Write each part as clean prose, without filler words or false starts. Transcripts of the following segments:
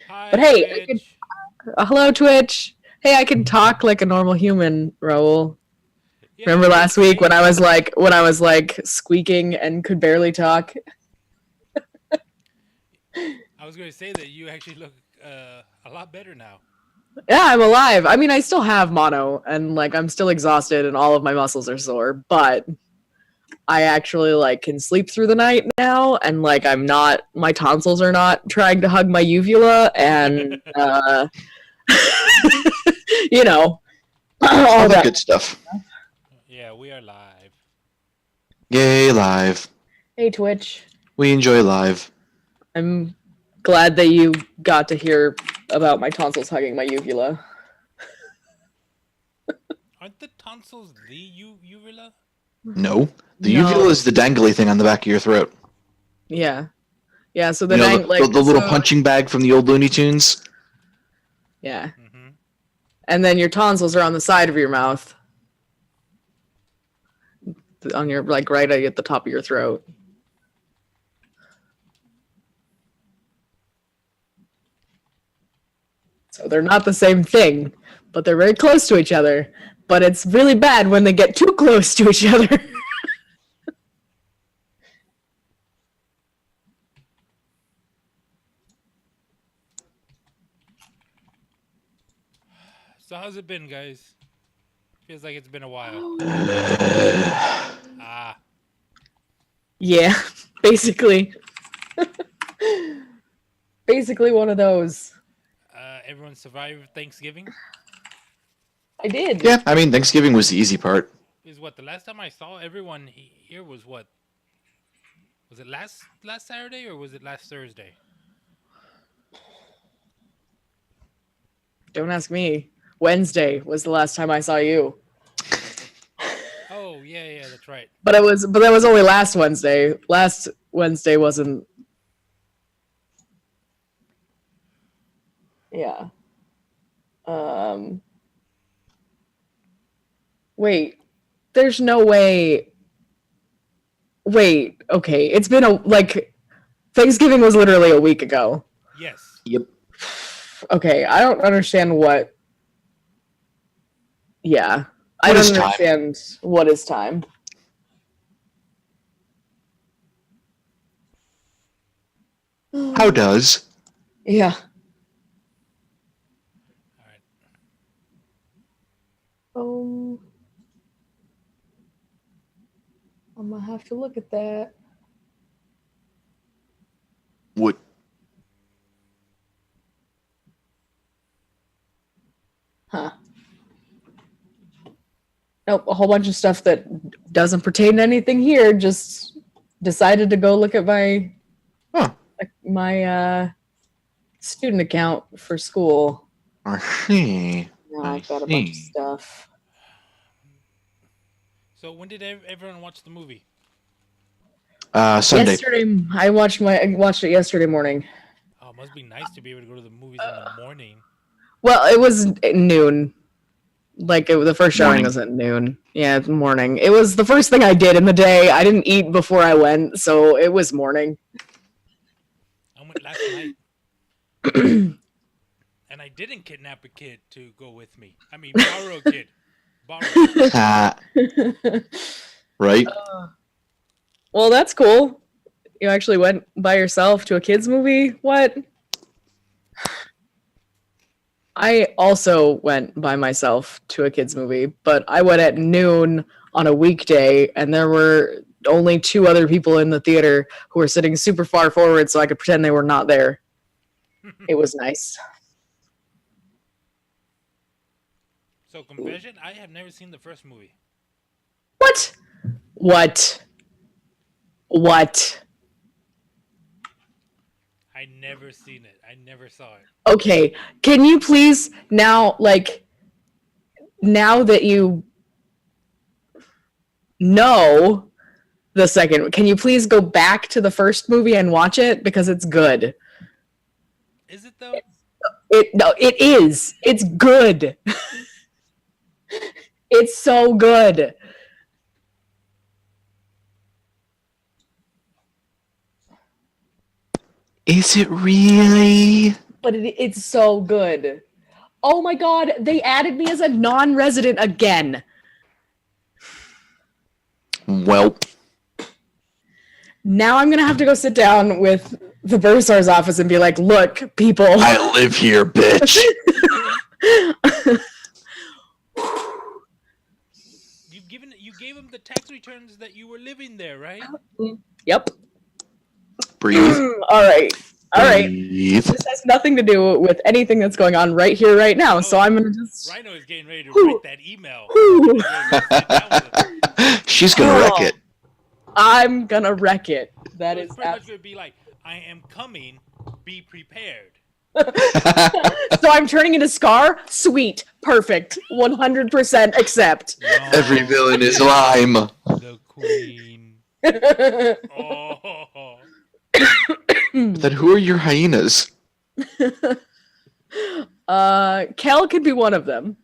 But Hi, hey, I can, Twitch. hello Twitch. Hey, I can talk like a normal human, Raul. Yeah, Remember you look last week when great. I was like squeaking and could barely talk? I was going to say that you actually look a lot better now. Yeah, I'm alive. I mean, I still have mono and like I'm still exhausted and all of my muscles are sore, but I actually like can sleep through the night now and like I'm not my tonsils are not trying to hug my uvula and you know, All all that that. good stuff. Yeah, we are live. Yay, live. Hey Twitch. We enjoy live. I'm glad that you got to hear about my tonsils hugging my uvula. Aren't the tonsils the uvula? No. The uvula No. is the dangly thing on the back of your throat. Yeah. Yeah, so You the know, dang the like little so punching bag from the old Looney Tunes? yeah. Mm-hmm. And then your tonsils are on the side of your mouth. On your like right at the top of your throat. So they're not the same thing, but they're very close to each other. But it's really bad when they get too close to each other. So how's it been, guys? Feels like it's been a while. Ah, Yeah, basically. Basically one of those. everyone survived Thanksgiving? I did. Yeah, I mean, Thanksgiving was the easy part. Is what the last time I saw everyone here was what? Was it last Saturday or was it last Thursday? Don't ask me. Wednesday was the last time I saw you. Oh yeah, that's right. But that was only last Wednesday. Last Wednesday wasn't. Yeah. Um. Wait. There's no way. Wait. Okay. It's been a like. Thanksgiving was literally a week ago. Yes. Yep. Okay. I don't understand what. Yeah. I What don't is time? understand what is time. How does? Yeah. All right. Um. I'm gonna have to look at that. What? Huh. Nope, a whole bunch of stuff that doesn't pertain to anything here. Just decided to go look at Huh. my student account for school. I see. Now I I've got a bunch of see. stuff. So when did everyone watch the movie? Sunday. Yesterday, I watched it yesterday morning. Oh, it must be nice to be able to go to the movies in the morning. Well, it was at noon. The first showing Morning. was at noon. Yeah, it's morning. It was the first thing I did in the day. I didn't eat before I went, so it was morning. I went last night. And I didn't kidnap a kid to go with me. I mean, borrow a kid. Borrow. Right? Well, that's cool. You actually went by yourself to a kids movie? What? I also went by myself to a kids movie, but I went at noon on a weekday, and there were only two other people in the theater who were sitting super far forward so I could pretend they were not there. It was nice. So, confession, I have never seen the first movie. What? What? What? I never seen it. I never saw it. Okay, can you please now, now that you know the second, can you please go back to the first movie and watch it? Because it's good. Is it though? No, it is. It's good. It's so good. Is it really? but it's so good. Oh my god, they added me as a non-resident again. Well, Now I'm gonna have to go sit down with the bursar's office and be like, look, people. I live here, bitch. You gave him the tax returns that you were living there, right? Yep. Breathe. All right. Breathe. This has nothing to do with anything that's going on right here, right now. So I'm gonna just. Rhino is getting ready to write that email. She's gonna wreck it. I'm gonna wreck it. That is pretty much gonna be like, I am coming. Be prepared. So I'm turning into Scar? Sweet. Perfect. 100% accept. No, Every villain is lime. the queen. Oh. Then who are your hyenas? Kel could be one of them.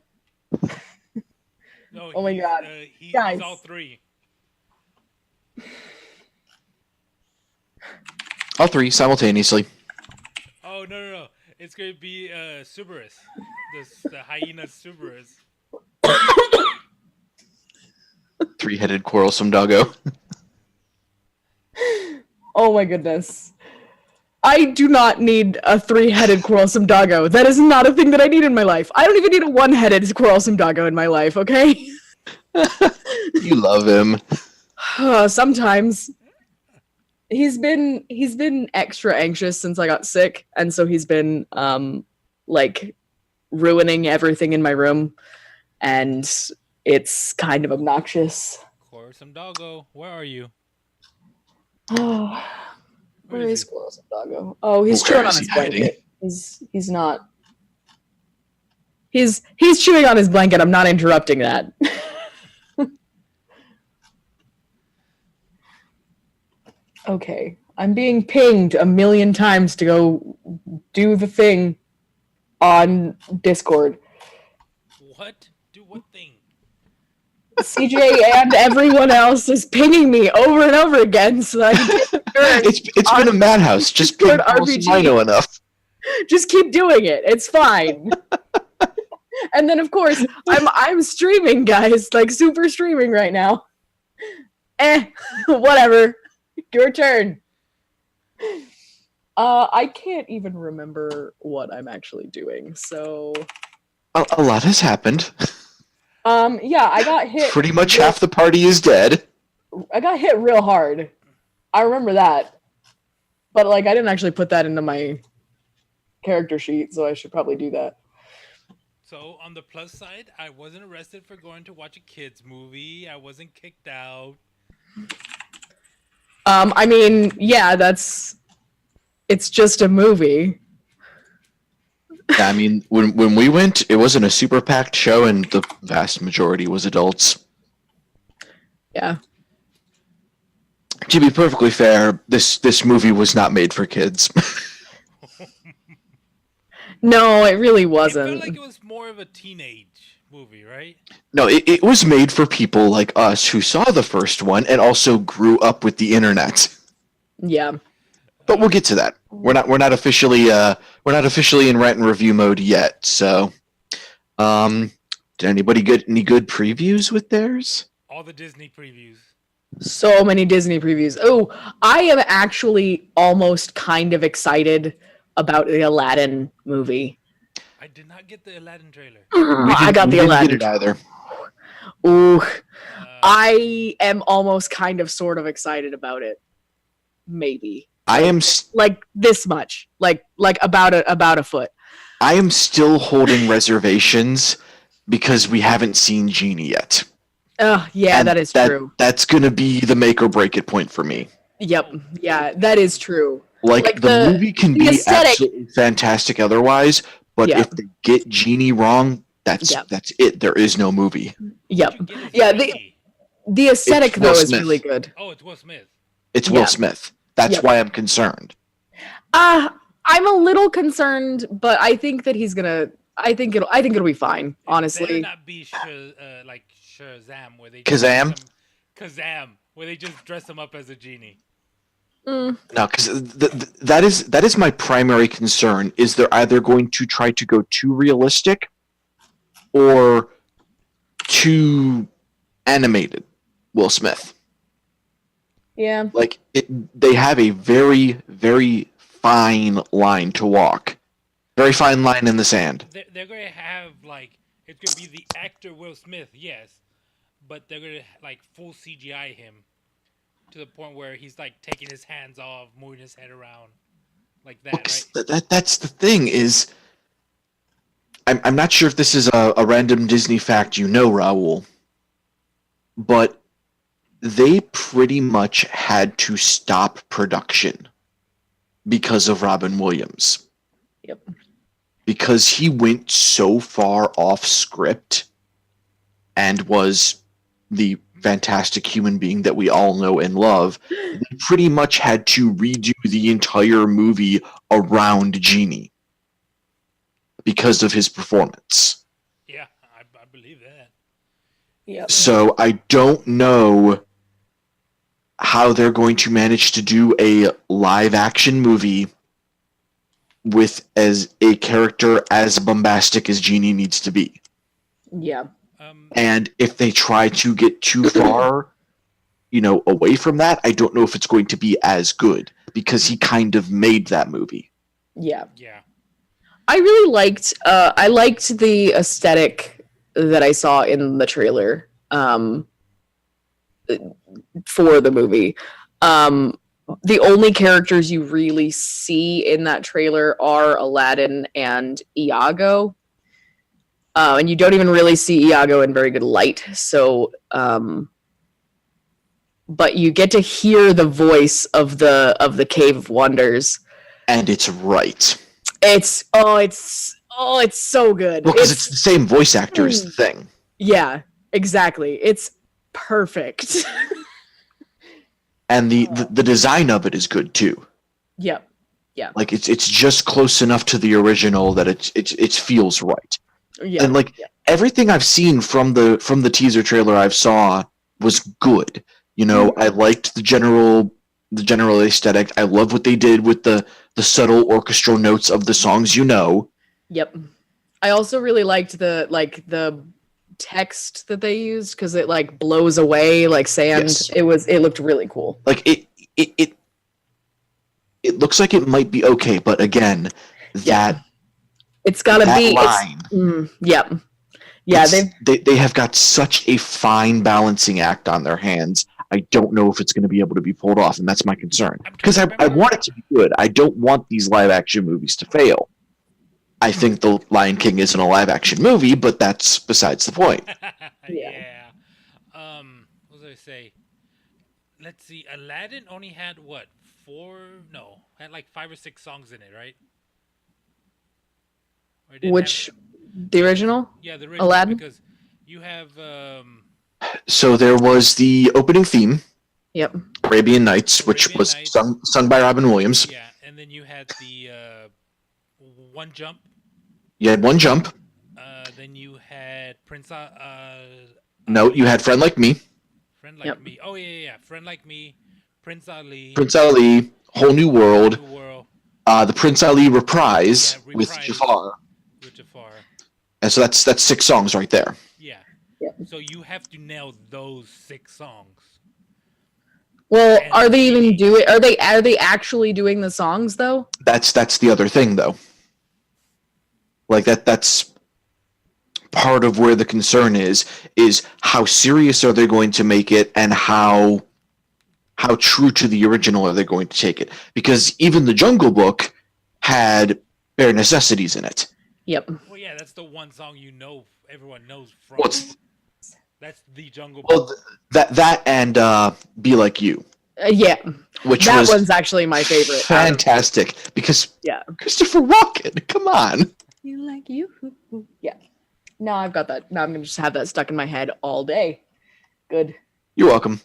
No, Oh my god. He's Guys. all three. All three simultaneously. Oh, no. It's going to be Suberus. The hyena Suberus. Three-headed quarrelsome doggo. Oh my goodness. I do not need a three-headed quarrelsome doggo. That is not a thing that I need in my life. I don't even need a one-headed quarrelsome doggo in my life, okay? You love him. Sometimes. He's been extra anxious since I got sick, and so he's been like ruining everything in my room, and it's kind of obnoxious. Quarrelsome doggo, where are you? Oh, where is he? Quarrelsome Doggo? Oh, he's Where chewing on is his he hiding? blanket. He's not. He's chewing on his blanket. I'm not interrupting that. Okay, I'm being pinged a million times to go do the thing on Discord. What? Do what thing? CJ and everyone else is pinging me over and over again so that I can take a turn. It's been a madhouse. Just Discord pick RPG. Rhino enough. Just keep doing it. It's fine. And then of course I'm streaming, guys, like super streaming right now. Whatever. Your turn. I can't even remember what I'm actually doing. So A lot has happened. yeah, I got hit. Pretty much half the party is dead. I got hit real hard. I remember that. But like I didn't actually put that into my character sheet, so I should probably do that. So on the plus side, I wasn't arrested for going to watch a kids movie. I wasn't kicked out. I mean, yeah, it's just a movie. I mean, when we went, it wasn't a super packed show, and the vast majority was adults. Yeah. To be perfectly fair, this movie was not made for kids. No, it really It wasn't. felt like it was more of a teenage movie, right? No, it was made for people like us who saw the first one and also grew up with the internet. Yeah. But we'll get to that. We're not officially in rant and review mode yet. So, did anybody get any good previews with theirs? All the Disney previews. So many Disney previews. Oh, I am actually almost kind of excited about the Aladdin movie. I did not get the Aladdin trailer. I got the We didn't Aladdin. get it either. Ooh, I am almost kind of sort of excited about it. Maybe. I am Like this much. Like about a foot. I am still holding reservations because we haven't seen Genie yet. Yeah, And that is true. That's gonna be the make or break it point for me. Yep. Yeah, that is true. Like the movie can the be aesthetic- absolutely fantastic otherwise, but Yeah. if they get Genie wrong, that's it. There is no movie. Yep. What'd you get as Yeah, Genie? the aesthetic It's though Will is Smith. really good. Oh, it's Will Smith. It's Yeah. Will Smith. That's Yep. why I'm concerned. I'm a little concerned, but I think that he's gonna. I think it'll be fine. It better Honestly, not be like Shazam, where they Kazam? Kazam, where they just dress him up as a genie. Mm, No, because that is my primary concern. Is they're either going to try to go too realistic or too animated. Will Smith, yeah. like they have a very very fine line to walk, very fine line in the sand. They're gonna have like it's gonna be the actor Will Smith, yes, but they're gonna like full CGI him to the point where he's like taking his hands off, moving his head around, like that, right? That's the thing is, I'm not sure if this is a random Disney fact, Raul, but they pretty much had to stop production because of Robin Williams. Yep. Because he went so far off script and was the fantastic human being that we all know and love, they pretty much had to redo the entire movie around Genie because of his performance. Yeah, I believe that. Yep. So I don't know how they're going to manage to do a live action movie with as a character as bombastic as Genie needs to be. Yeah. And if they try to get too far, away from that, I don't know if it's going to be as good because he kind of made that movie. Yeah. Yeah. I really liked the aesthetic that I saw in the trailer for the movie. The only characters you really see in that trailer are Aladdin and Iago. And you don't even really see Iago in very good light. So, but you get to hear the voice of the Cave of Wonders, and it's right. It's so good. Well, because it's the same voice actor is the thing. Yeah, exactly. It's perfect. And the design of it is good too. Yep. Yeah. Like it's just close enough to the original that it feels right. Yeah. And everything I've seen from the teaser trailer I've saw was good. I liked the general aesthetic. I love what they did with the subtle orchestral notes of the songs. Yep. I also really liked the text that they used because it blows away like sand. Yes. It looked really cool. It looks like it might be okay, but again, it's gotta that be line. Yep. Yeah, they have got such a fine balancing act on their hands. I don't know if it's going to be able to be pulled off, and that's my concern. Because I want it to be good. I don't want these live action movies to fail. I think The Lion King isn't a live action movie, but that's besides the point. Yeah. What was I say? Let's see. Aladdin only had what? Had like 5 or 6 songs in it, right? Which the original? Yeah, the original. Aladdin? Because you have So there was the opening theme. Yep. Arabian Nights, which was sung by Robin Williams. Yeah, and then you had the One Jump. You had One Jump. Then you had Prince. No, you had Friend Like Me. Friend Like Me. Oh yeah. Friend Like Me. Prince Ali. Prince Ali. Whole New World. The Prince Ali reprise, with Jafar. And so that's 6 songs right there. Yeah. So you have to nail those 6 songs. Well, are they even doing? Are they actually doing the songs though? That's the other thing though. That's part of where the concern is how serious are they going to make it, and how true to the original are they going to take it? Because even the Jungle Book had Bare Necessities in it. Yep. Well, yeah, that's the one song everyone knows from. That's the Jungle Book. Well, that and Be Like You. Yeah. Which that one's actually my favorite. Fantastic, because Christopher Walken, come on. You like you. Yeah. No, I've got that. Now I'm gonna just have that stuck in my head all day. Good. You're welcome.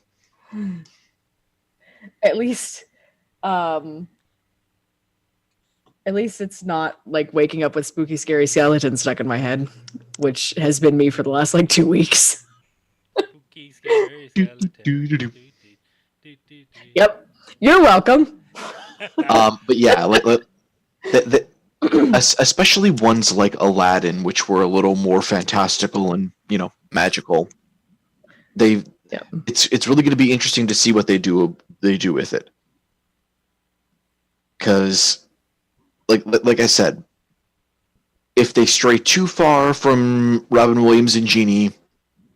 At least it's not like waking up with spooky, scary skeletons stuck in my head, which has been me for the last 2 weeks. Spooky, scary skeleton. Yep. You're welcome. But yeah, especially ones like Aladdin, which were a little more fantastical and magical. They Yeah. It's really going to be interesting to see what they do with it, because like I said, if they stray too far from Robin Williams and Genie,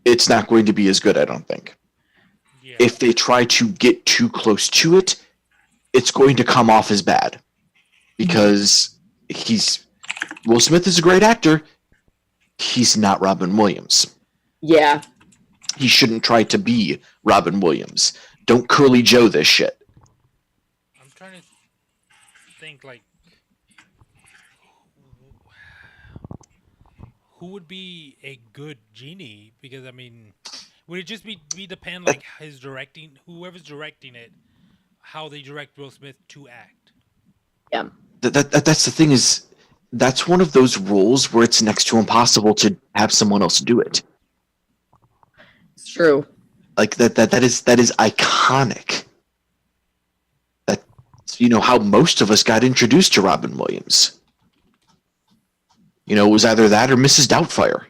it's not going to be as good, I don't think. Yeah. If they try to get too close to it, it's going to come off as bad, because Will Smith is a great actor. He's not Robin Williams. Yeah. He shouldn't try to be Robin Williams. Don't Curly Joe this shit. I'm trying to think, like, who would be a good Genie? Because, I mean, would it just be depend, like, his directing, whoever's directing it, how they direct Will Smith to act? Yeah. That's the thing, is that's one of those roles where it's next to impossible to have someone else do it. It's true. Like that is iconic. That's how most of us got introduced to Robin Williams. It was either that or Mrs. Doubtfire.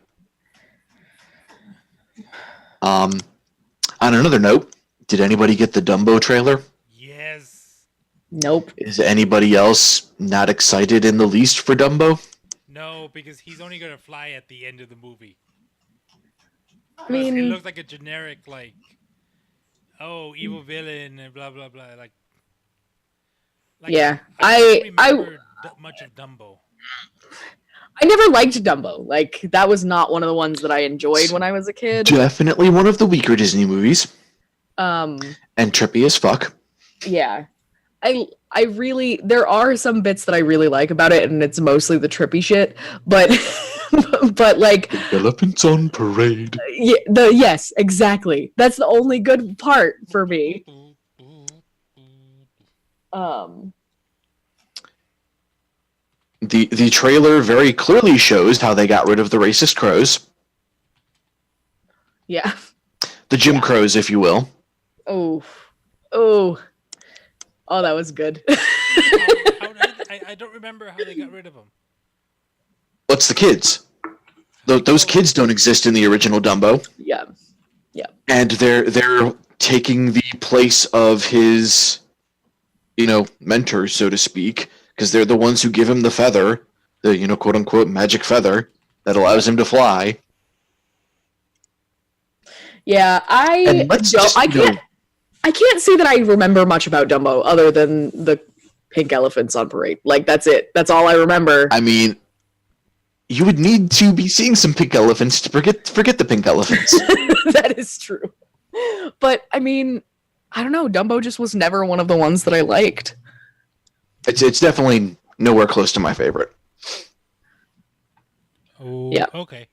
On another note, did anybody get the Dumbo trailer? Yes. Nope. Is anybody else not excited in the least for Dumbo? No, because he's only gonna fly at the end of the movie. I mean, it looks like a generic, like, evil villain and blah blah blah. Like yeah, I don't remember much of Dumbo. I never liked Dumbo. Like, that was not one of the ones that I enjoyed when I was a kid. Definitely one of the weaker Disney movies. And trippy as fuck. Yeah. I really, there are some bits that I really like about it, and it's mostly the trippy shit, but but like Elephants on Parade. Yes, exactly. That's the only good part for me. The trailer very clearly shows how they got rid of the racist crows. Yeah. The Jim Crows, if you will. Oh, that was good. I don't remember how they got rid of them. What's the kids? Those kids don't exist in the original Dumbo. Yeah. And they're taking the place of his, mentor, so to speak, because they're the ones who give him the feather, the quote unquote magic feather that allows him to fly. Yeah, I can't say that I remember much about Dumbo other than the pink elephants on parade. Like, that's it. That's all I remember. I mean, you would need to be seeing some pink elephants to forget the pink elephants. That is true. But I mean, I don't know. Dumbo just was never one of the ones that I liked. It's definitely nowhere close to my favorite. Oh, yeah. Okay.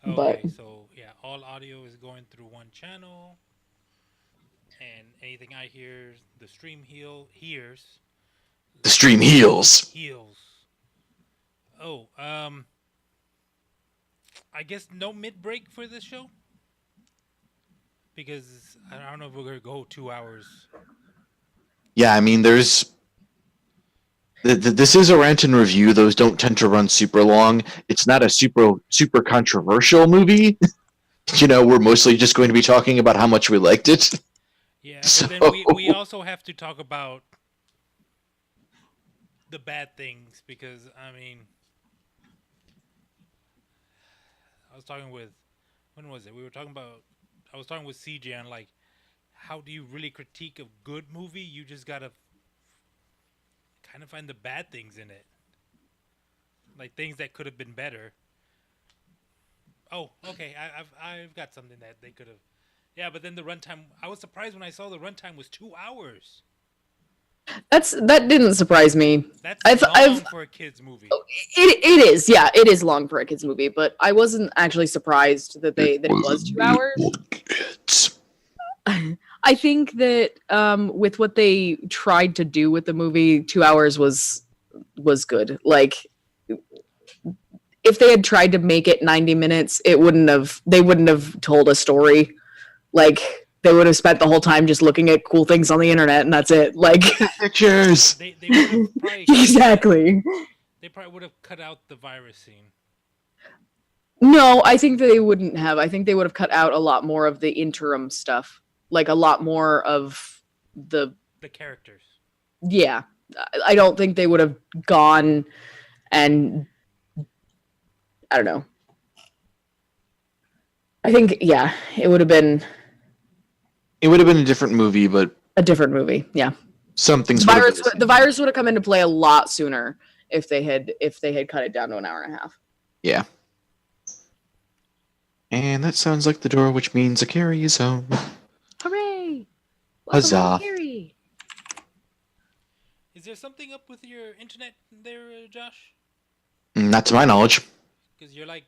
But so yeah, all audio is going through one channel, and anything I hear, the stream hears. The stream heals. Oh, I guess no mid-break for this show? Because I don't know if we're going to go 2 hours. Yeah, I mean, this is a rant and review. Those don't tend to run super long. It's not a super controversial movie. We're mostly just going to be talking about how much we liked it. Yeah, but then we also have to talk about the bad things, because, I mean, I was talking with, when was it? I was talking with CJ on, like, how do you really critique a good movie? You just gotta kind of find the bad things in it. Like, things that could have been better. Oh, okay, I've got something that they could have. Yeah, but then the runtime, I was surprised when I saw the runtime was 2 hours. that didn't surprise me. That's long for a kid's movie. It is, yeah, it is long for a kid's movie, but I wasn't actually surprised that it was 2 hours. I think that with what they tried to do with the movie, 2 hours was good. Like, if they had tried to make it 90 minutes, they wouldn't have told a story. Like, they would have spent the whole time just looking at cool things on the internet, and that's it. Like, Pictures. They would have probably exactly. they probably would have cut out the virus scene. No, I think they wouldn't have. I think they would have cut out a lot more of the interim stuff, like a lot more of the characters. Yeah, I don't think they would have gone and I don't know. I think it would have been a different movie, but a different movie. Yeah, some things. The virus would have come into play a lot sooner if they had cut it down to an hour and a half. Yeah. And that sounds like the door, which means a Carrie is home. Hooray! Huzzah! Welcome, Carrie. Is there something up with your internet there, Josh? Not to my knowledge. Because you're like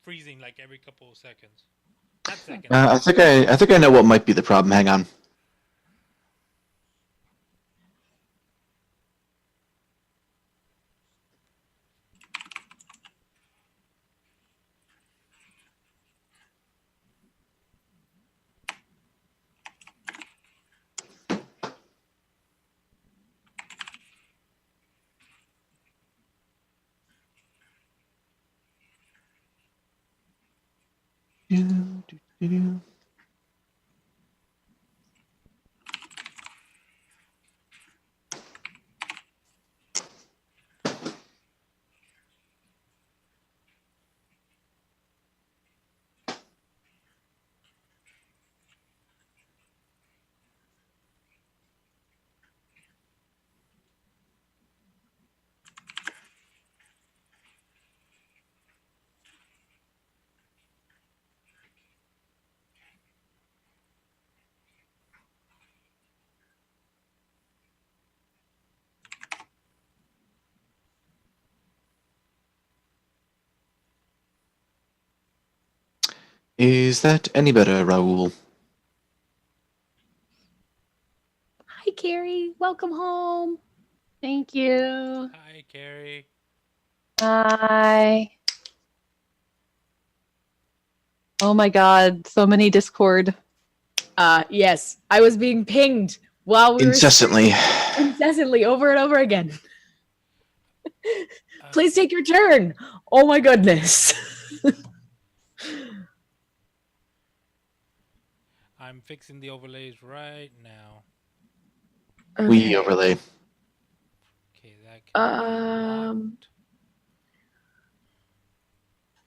freezing like every couple of seconds. Not seconds. I think I know what might be the problem. Hang on. Is that any better, Raul? Hi, Carrie. Welcome home. Thank you. Hi, Carrie. Hi. Oh my god, so many Discord. Yes, I was being pinged while we Incessantly. were incessantly over and over again. Please take your turn. Oh my goodness. I'm fixing the overlays right now. We overlay. Okay, that can be locked.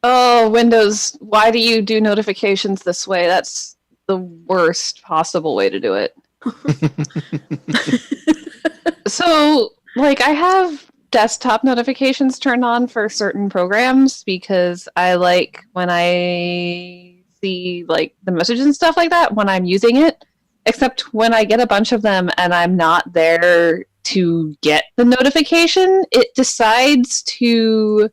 Oh, Windows, why do you do notifications this way? That's the worst possible way to do it. So, like, I have desktop notifications turned on for certain programs because I like when I see, like, the messages and stuff like that when I'm using it, except when I get a bunch of them and I'm not there to get the notification, it decides to,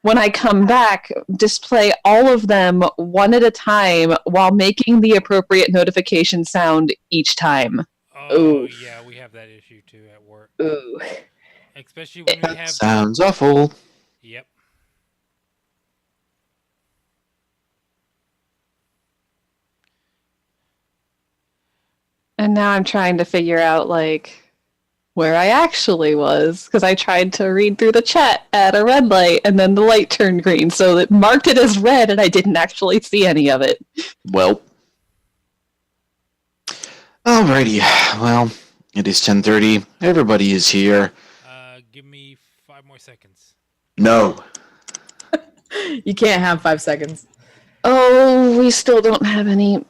when I come back, display all of them one at a time while making the appropriate notification sound each time. Oh, yeah, we have that issue too at work. Ooh. Especially when we have... Sounds awful. Yep. And now I'm trying to figure out, like, where I actually was, because I tried to read through the chat at a red light, and then the light turned green, so it marked it as red, and I didn't actually see any of it. Well. Alrighty. Well, it is 10:30. Everybody is here. Give me 5 more seconds. No. You can't have 5 seconds. Oh, we still don't have any...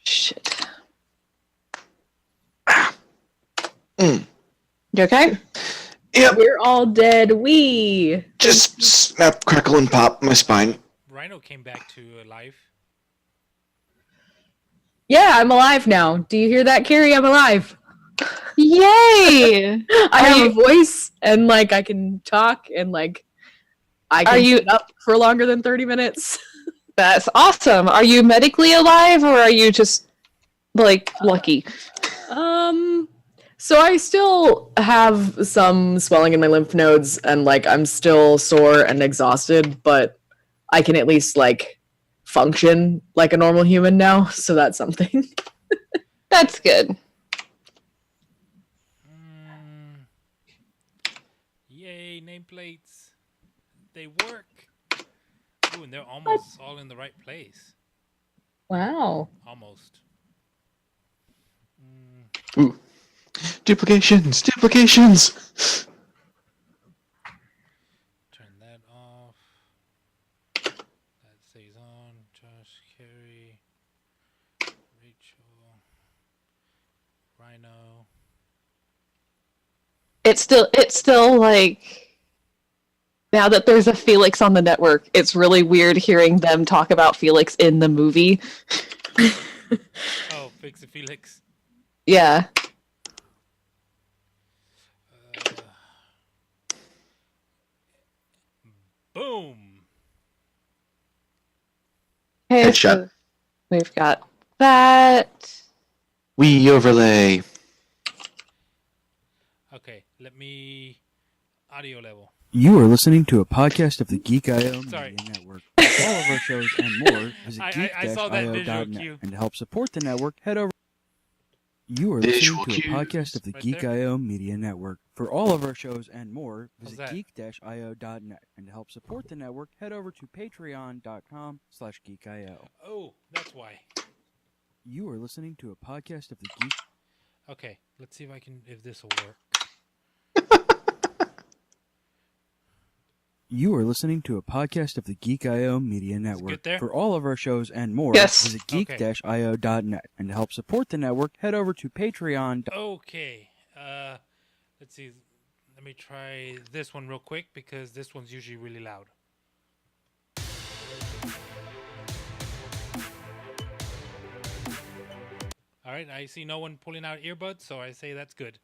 Shit. You okay? Yep. We're all dead. We Just snap, crackle, and pop my spine. Rhino came back to life. Yeah, I'm alive now. Do you hear that, Carrie? I'm alive. Yay! I have a voice, and like I can talk, and like I can sit up for longer than 30 minutes. That's awesome. Are you medically alive, or are you just, like, lucky? So I still have some swelling in my lymph nodes, and like I'm still sore and exhausted, but I can at least like function like a normal human now, so that's something. That's good. Yay, nameplates. They work. Ooh, and they're almost all in the right place. Wow. Almost. Ooh. Duplications! Duplications! Turn that off. That stays on. Josh, Carrie, Rachel, Rhino. It's still like, now that there's a Felix on the network, it's really weird hearing them talk about Felix in the movie. Oh, Fix it, Felix. Yeah. Boom. Okay, Headshot. so we've got that. We overlay. Okay, let me audio level. You are listening to a podcast of the Geek.io Sorry. Media Network. For all of our shows and more, visit I saw that visual geek-io.net. cue. And to help support the network, head over. You are Visual listening to a cues. podcast of the Right there. Geek.io Media Network. For all of our shows and more, What's visit that? geek-io.net. And to help support the network, head over to patreon.com/geek.io. Oh, that's why. You are listening to a podcast of the Geek. Okay, let's see if this will work. You are listening to a podcast of the Geek.io Media Network. good there? For all of our shows and more, Yes. visit Okay. geek-io.net. And to help support the network, head over to Patreon. Okay, let's see. Let me try this one real quick because this one's usually really loud. All right, I see no one pulling out earbuds, so I say that's good.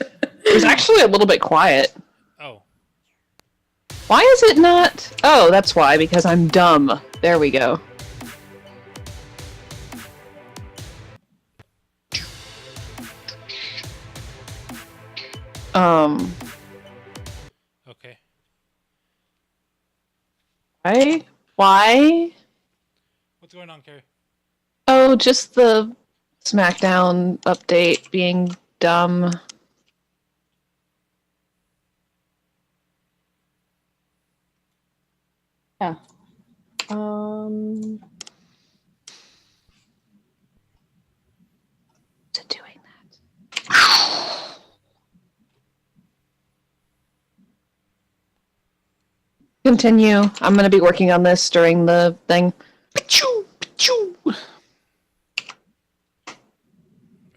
It was actually a little bit quiet. Oh, Why is it not? Oh, that's why, because I'm dumb. There we go. okay. Why? What's going on, Carrie? Oh, just the SmackDown update being dumb. Yeah. To doing that. Continue. I'm going to be working on this during the thing. Pachoo, pachoo.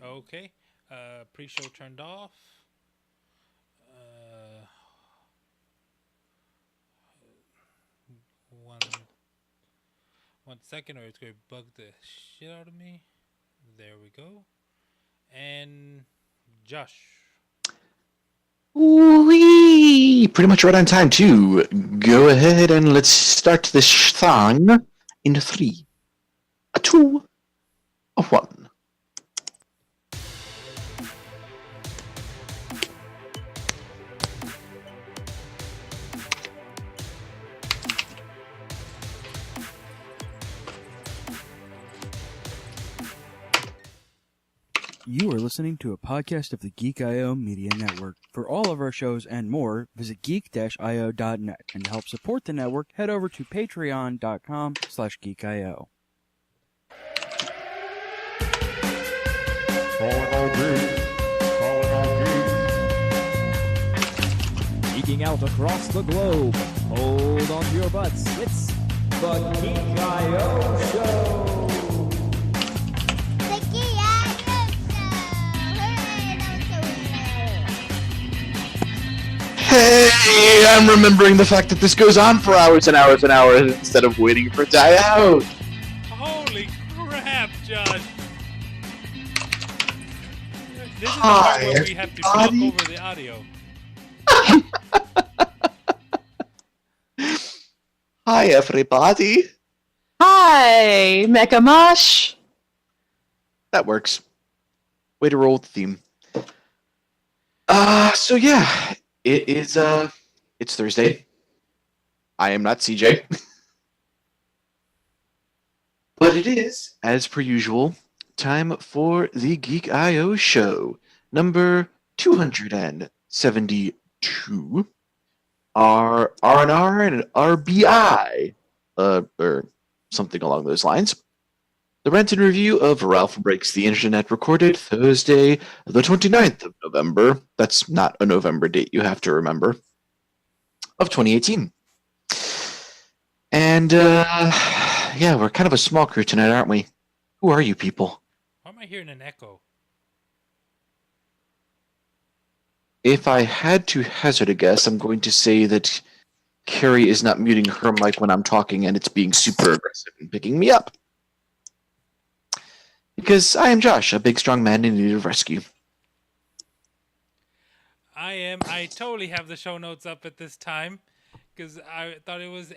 Okay, pre-show turned off. One second, or it's going to bug the shit out of me. There we go. And Josh. Wee! Pretty much right on time, too. Go ahead and let's start this thing in 3, 2, 1. You are listening to a podcast of the Geek.io Media Network. For all of our shows and more, visit geek-io.net. And to help support the network, head over to patreon.com/geek.io. Calling all geeks. Calling all geeks. Geeking out across the globe. Hold on to your butts. It's the Geek.io Show. The Geek.io Show! Hooray, Hey, I'm remembering the fact that this goes on for hours and hours and hours instead of waiting for it to die out. Holy crap, Josh! This is the Hi, part where we have to talk everybody. over the audio. Hi, everybody. Hi, Mecha Mush. That works. Way to roll with the theme. So yeah, it is, it's Thursday. I am not CJ. But it is, as per usual, time for the Geek IO show, number 272. Our R&R and RBI, or something along those lines. The rant and review of Ralph Breaks the Internet, recorded Thursday, the 29th of November. That's not a November date, you have to remember. Of 2018. And, yeah, we're kind of a small crew tonight, aren't we? Who are you people? Why am I hearing an echo? If I had to hazard a guess, I'm going to say that Carrie is not muting her mic when I'm talking and it's being super aggressive and picking me up. Because I am Josh, a big strong man in need of rescue. I totally have the show notes up at this time because I thought it was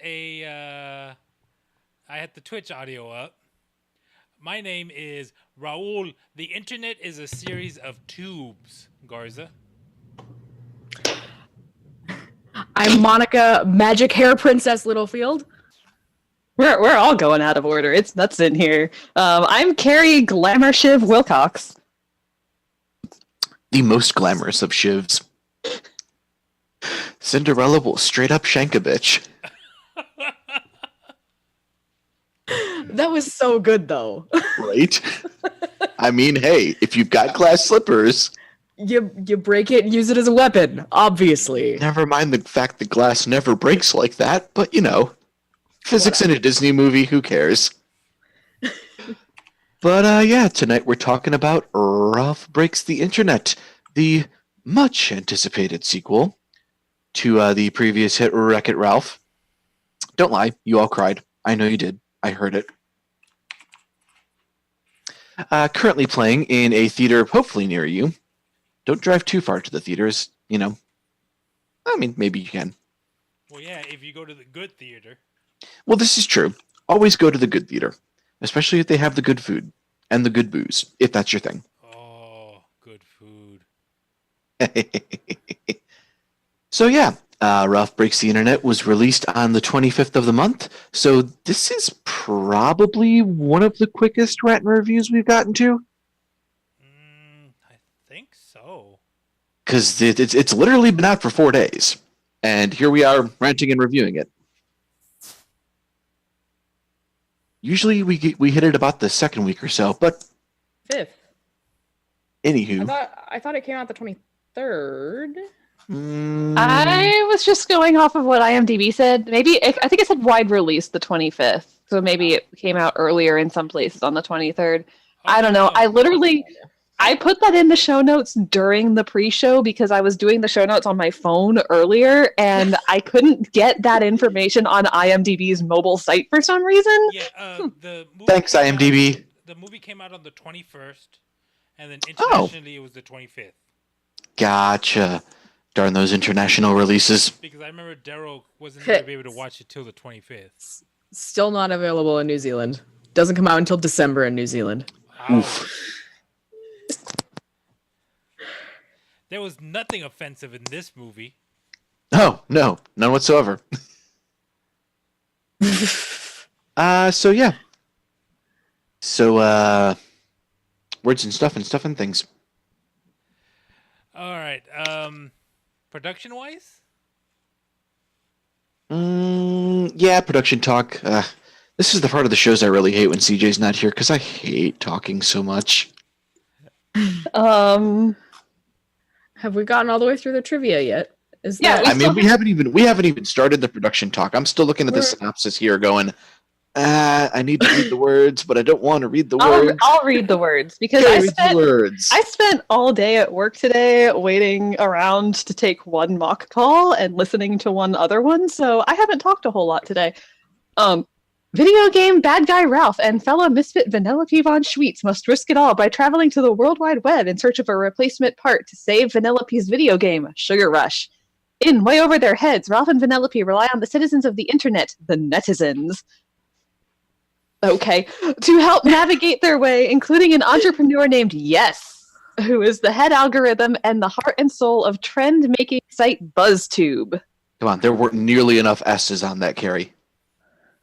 I had the Twitch audio up. My name is Raul. The internet is a series of tubes, Garza. I'm Monica, Magic Hair Princess Littlefield. We're all going out of order. It's nuts in here. I'm Carrie Glamour Shiv Wilcox. The most glamorous of shivs. Cinderella will straight up shank a bitch. That was so good, though. Right? I mean, hey, if you've got glass slippers... You break it and use it as a weapon, obviously. Never mind the fact that glass never breaks like that, but you know, physics in a Disney movie, who cares? But yeah, tonight we're talking about Ralph Breaks the Internet, the much anticipated sequel to the previous hit Wreck-It Ralph. Don't lie, you all cried. I know you did. I heard it. Currently playing in a theater hopefully near you. Don't drive too far to the theaters, you know. I mean, maybe you can. Well, yeah, if you go to the good theater. Well, this is true. Always go to the good theater, especially if they have the good food and the good booze, if that's your thing. Oh, good food. So yeah, Ralph Breaks the Internet was released on the 25th of the month, so this is probably one of the quickest rant reviews we've gotten to. I think so. Because it's literally been out for 4 days, and here we are ranting and reviewing it. Usually we hit it about the second week or so, but 5th. Anywho, I thought it came out the 23rd. I was just going off of what IMDb said. I think it said wide release the 25th. So maybe it came out earlier in some places on the 23rd. I don't know. I put that in the show notes during the pre-show because I was doing the show notes on my phone earlier and I couldn't get that information on IMDb's mobile site for some reason. Yeah, the movie thanks IMDb. The movie came out on the 21st, and then internationally it was the 25th. Gotcha. Darn those international releases. Because I remember Daryl wasn't going to be able to watch it till the 25th. Still not available in New Zealand. Doesn't come out until December in New Zealand. Oof. There was nothing offensive in this movie. No, none whatsoever. So yeah. So, words and stuff and things. All right. Production-wise? Yeah, production talk. This is the part of the shows I really hate when CJ's not here because I hate talking so much. Have we gotten all the way through the trivia yet? I mean, we haven't even started the production talk. I'm still looking at the synopsis here, going, I need to read the words, but I don't want to read the words. I'll read the words because I spent all day at work today waiting around to take one mock call and listening to one other one, so I haven't talked a whole lot today. Video game bad guy Ralph and fellow misfit Vanellope von Schweetz must risk it all by traveling to the World Wide Web in search of a replacement part to save Vanellope's video game, Sugar Rush. In way over their heads, Ralph and Vanellope rely on the citizens of the internet, the netizens, to help navigate their way, including an entrepreneur named Yes, who is the head algorithm and the heart and soul of trend-making site BuzzTube. Come on, there weren't nearly enough S's on that, Carrie.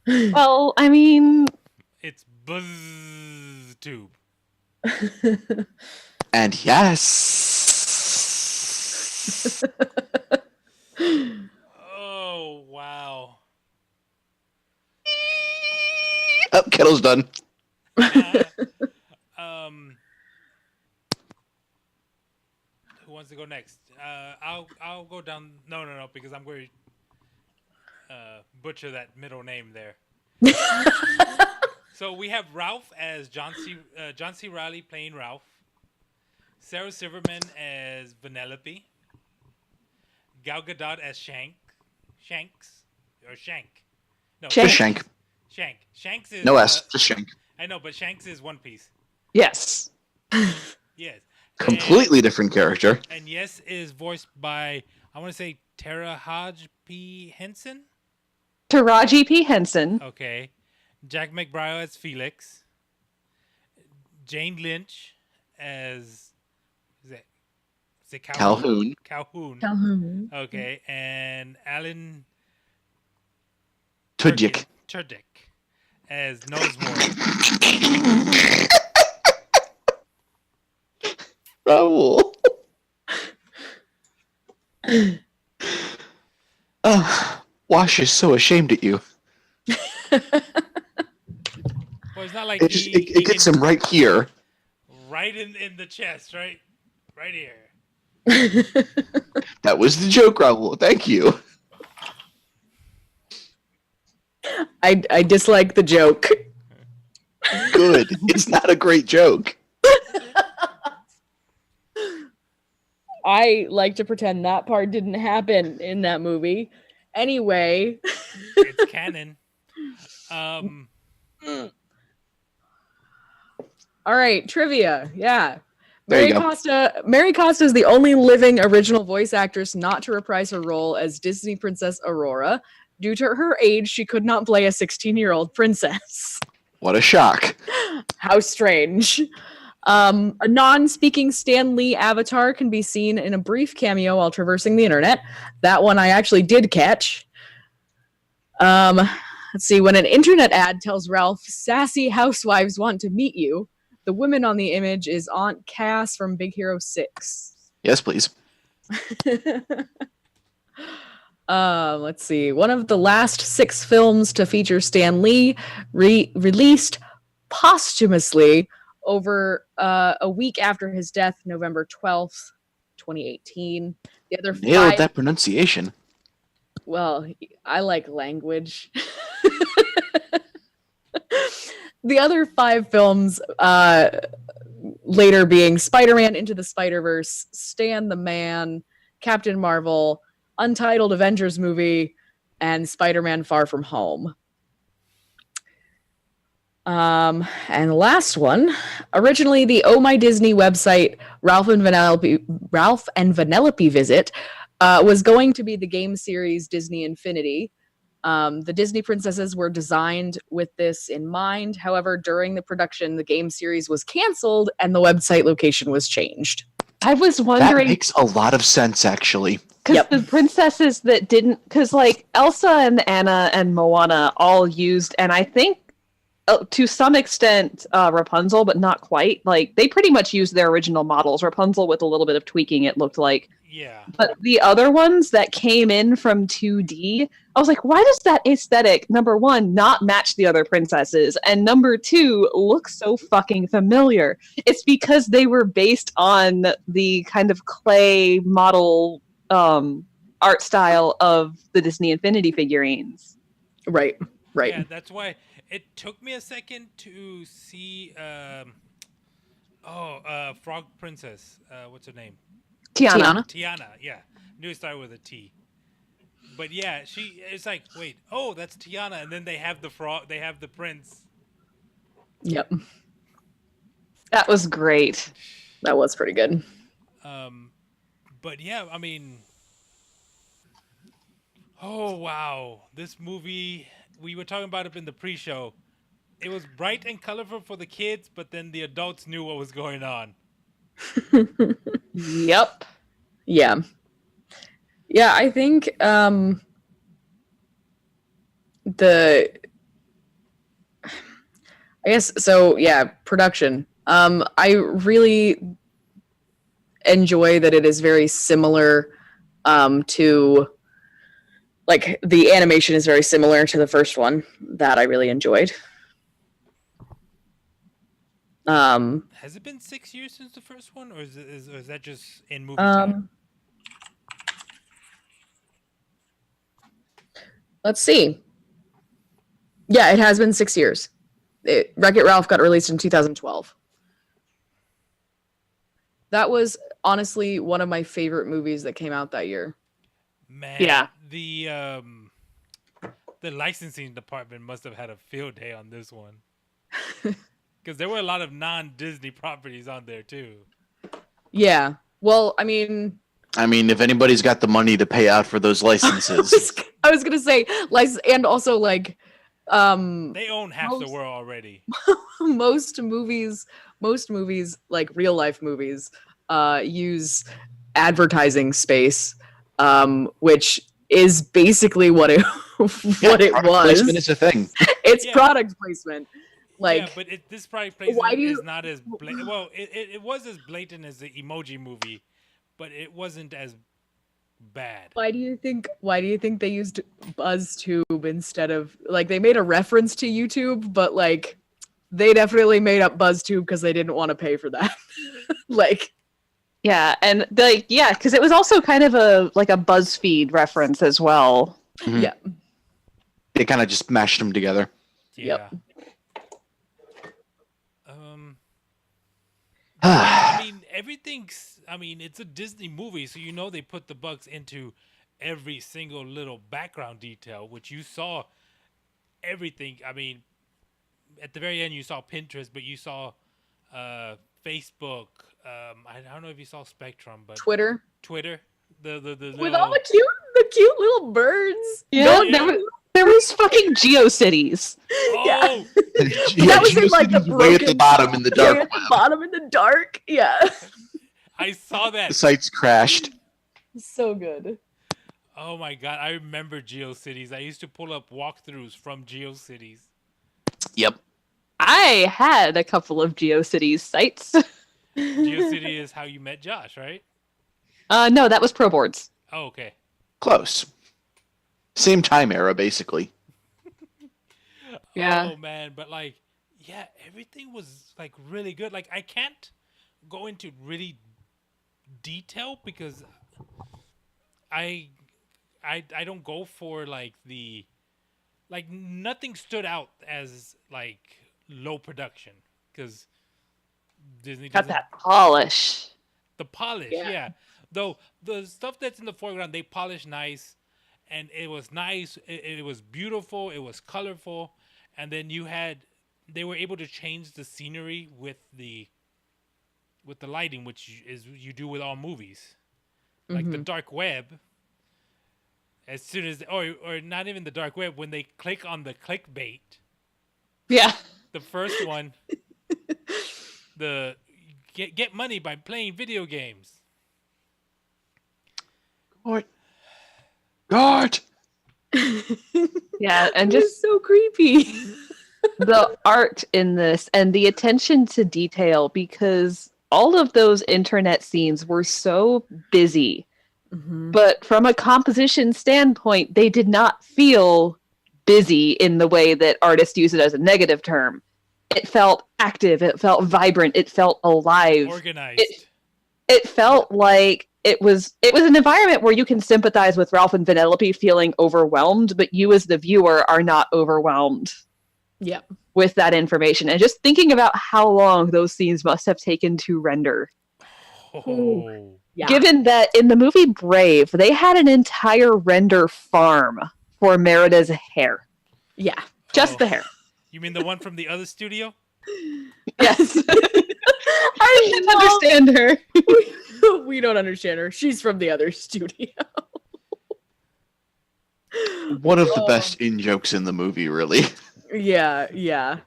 Well, I mean... It's buzz tube. And yes. Oh wow. Oh, kettle's done. um, who wants to go next? I'll go down. No, because I'm going to butcher that middle name there. So we have Ralph as John C. Reilly playing Ralph. Sarah Silverman as Vanellope. Gal Gadot as Shanks. No, Just Shank. Shanks is No S, just Shank. I know, but Shanks is One Piece. Yes. Yes. Completely different character. And Yes is voiced by, I want to say, Tara Hodge P. Henson. Taraji P. Henson. Okay. Jack McBride as Felix. Jane Lynch as is it Calhoun. Calhoun. Okay. And Alan Tudyk. Turdick as Nosmore. Raul. Wash is so ashamed at you. Well, it's not like It gets him right here. right in the chest, right here. That was the joke, Raul. Thank you. I dislike the joke. Good. It's not a great joke. I like to pretend that part didn't happen in that movie. Anyway. It's canon. All right, trivia. Yeah. There you Mary Costa is the only living original voice actress not to reprise her role as Disney Princess Aurora. Due to her age, she could not play a 16-year-old princess. What a shock. How strange. A non-speaking Stan Lee avatar can be seen in a brief cameo while traversing the internet. That one I actually did catch. Let's see. When an internet ad tells Ralph, "Sassy housewives want to meet you," the woman on the image is Aunt Cass from Big Hero 6. Yes, please. Let's see. One of the last 6 films to feature Stan Lee released posthumously over a week after his death, November 12th, 2018. The other Nailed 5... that pronunciation. Well, I like language. The other 5 films later being Spider-Man Into the Spider-Verse, Stan the Man, Captain Marvel, Untitled Avengers movie, and Spider-Man Far From Home. And the last one, originally the Oh My Disney website, Ralph and Vanellope Visit, was going to be the game series Disney Infinity. The Disney princesses were designed with this in mind. However, during the production, the game series was canceled and the website location was changed. I was That wondering makes a lot of sense, actually. because the princesses that didn't, because like Elsa and Anna and Moana all used, and I think to some extent Rapunzel, but not quite. Like they pretty much used their original models. Rapunzel with a little bit of tweaking, it looked like. Yeah. But the other ones that came in from 2D, I was like, why does that aesthetic, number one, not match the other princesses? And number two, look so fucking familiar. It's because they were based on the kind of clay model art style of the Disney Infinity figurines. Right. Yeah, that's why it took me a second to see Frog Princess. What's her name? Tiana, yeah. Knew it started with a T. But yeah, it's like, wait, that's Tiana, and then they have the frog, they have the prince. Yep. That was great. That was pretty good. But yeah, I mean, oh wow, this movie, we were talking about it in the pre-show. It was bright and colorful for the kids, but then the adults knew what was going on. Yep. Yeah. Yeah, I think I guess so. Yeah, production. I really enjoy that it is very similar to like the animation is very similar to the first one that I really enjoyed. Has it been 6 years since the first one, or is that just in movie time? Let's see. Yeah, it has been 6 years. Wreck-It Ralph got released in 2012. That was honestly one of my favorite movies that came out that year. Man, Yeah. The licensing department must have had a field day on this one. Because there were a lot of non-Disney properties on there too. Yeah. Well, I mean, if anybody's got the money to pay out for those licenses, I was gonna say license, and also like, They own half the world already. most movies, like real life movies, use advertising space, which is basically what it product was. placement is a thing. It's Yeah. product placement. Like, yeah, but this product placement Why do you- is not as well. It was as blatant as the Emoji Movie, but it wasn't as bad. why do you think they used BuzzTube instead of, like, they made a reference to YouTube, but like they definitely made up BuzzTube because they didn't want to pay for that. Like, Yeah, and like because it was also kind of a BuzzFeed reference as well. Mhm. Yeah. They kind of just mashed them together. Yeah. Yep. I mean, everything's. I mean, it's a Disney movie, so they put the bucks into every single little background detail, which you saw everything. I mean, at the very end, you saw Pinterest, but you saw Facebook. I don't know if you saw Spectrum, but Twitter the with little, all the cute little birds. Yeah, Yeah. there was fucking GeoCities. Oh, That was in, like, the way at the broken- bottom in the Yeah, dark at the web. bottom in the dark. Yeah. I saw The that. site's crashed. So good. Oh my god, I remember GeoCities. I used to pull up walkthroughs from GeoCities. Yep. I had a couple of GeoCities sites. GeoCity is how you met Josh, right? No, that was ProBoards. Oh, okay. Close. Same time era, basically. Yeah. Oh man, but like, yeah, everything was like really good. Like, I can't go into really detail because I don't go for like nothing stood out as like low production because Disney Got doesn't that polish. the polish, Yeah. yeah. Though the stuff that's in the foreground, they polish nice, and it was nice. It was beautiful. It was colorful, and then they were able to change the scenery with the lighting, which is you do with all movies, like the dark web. As soon as, or not even the dark web, when they click on the clickbait, Yeah. the first one, the get money by playing video games. God. Yeah, and It was just so creepy. the art in this and the attention to detail, because all of those internet scenes were so busy, but from a composition standpoint, they did not feel busy in the way that artists use it as a negative term. It felt active, it felt vibrant, it felt alive. Organized. It felt like it was an environment where you can sympathize with Ralph and Vanellope feeling overwhelmed, but you as the viewer are not overwhelmed Yeah. with that information. And just thinking about how long those scenes must have taken to render. Oh. Yeah. Given that in the movie Brave, they had an entire render farm for Merida's hair. Yeah. Just Oh. the hair. You mean the one from the other studio? Yes. I can't understand her. We don't understand her. She's from the other studio. One of the best in jokes in the movie, really. Yeah, yeah.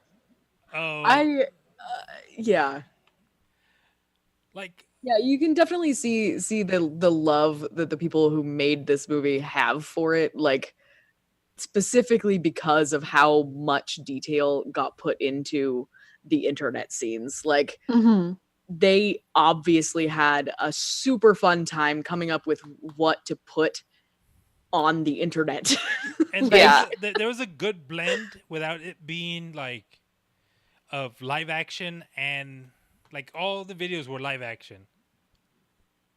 Oh. Yeah. like Yeah, you can definitely see the love that the people who made this movie have for it. Like, specifically because of how much detail got put into the internet scenes. Like, Mm-hmm. they obviously had a super fun time coming up with what to put on the internet. And Yeah. there was a good blend without it being like of live action, and like all the videos were live action.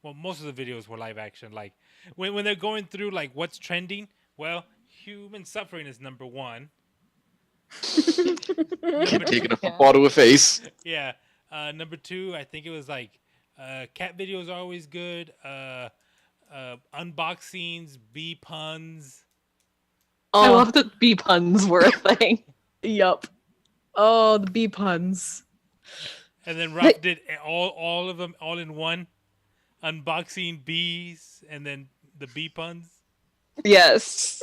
Well, most of the videos were live action. Like when they're going through like what's trending, well, human suffering is number one. Kid taking a football to a face. Yeah. Number two, I think it was like cat videos are always good. Unboxings, bee puns. I Oh, love that bee puns were a thing. yup. Oh, the bee puns. And then Ruff did all of them all in one. Unboxing bees and then the bee puns. Yes.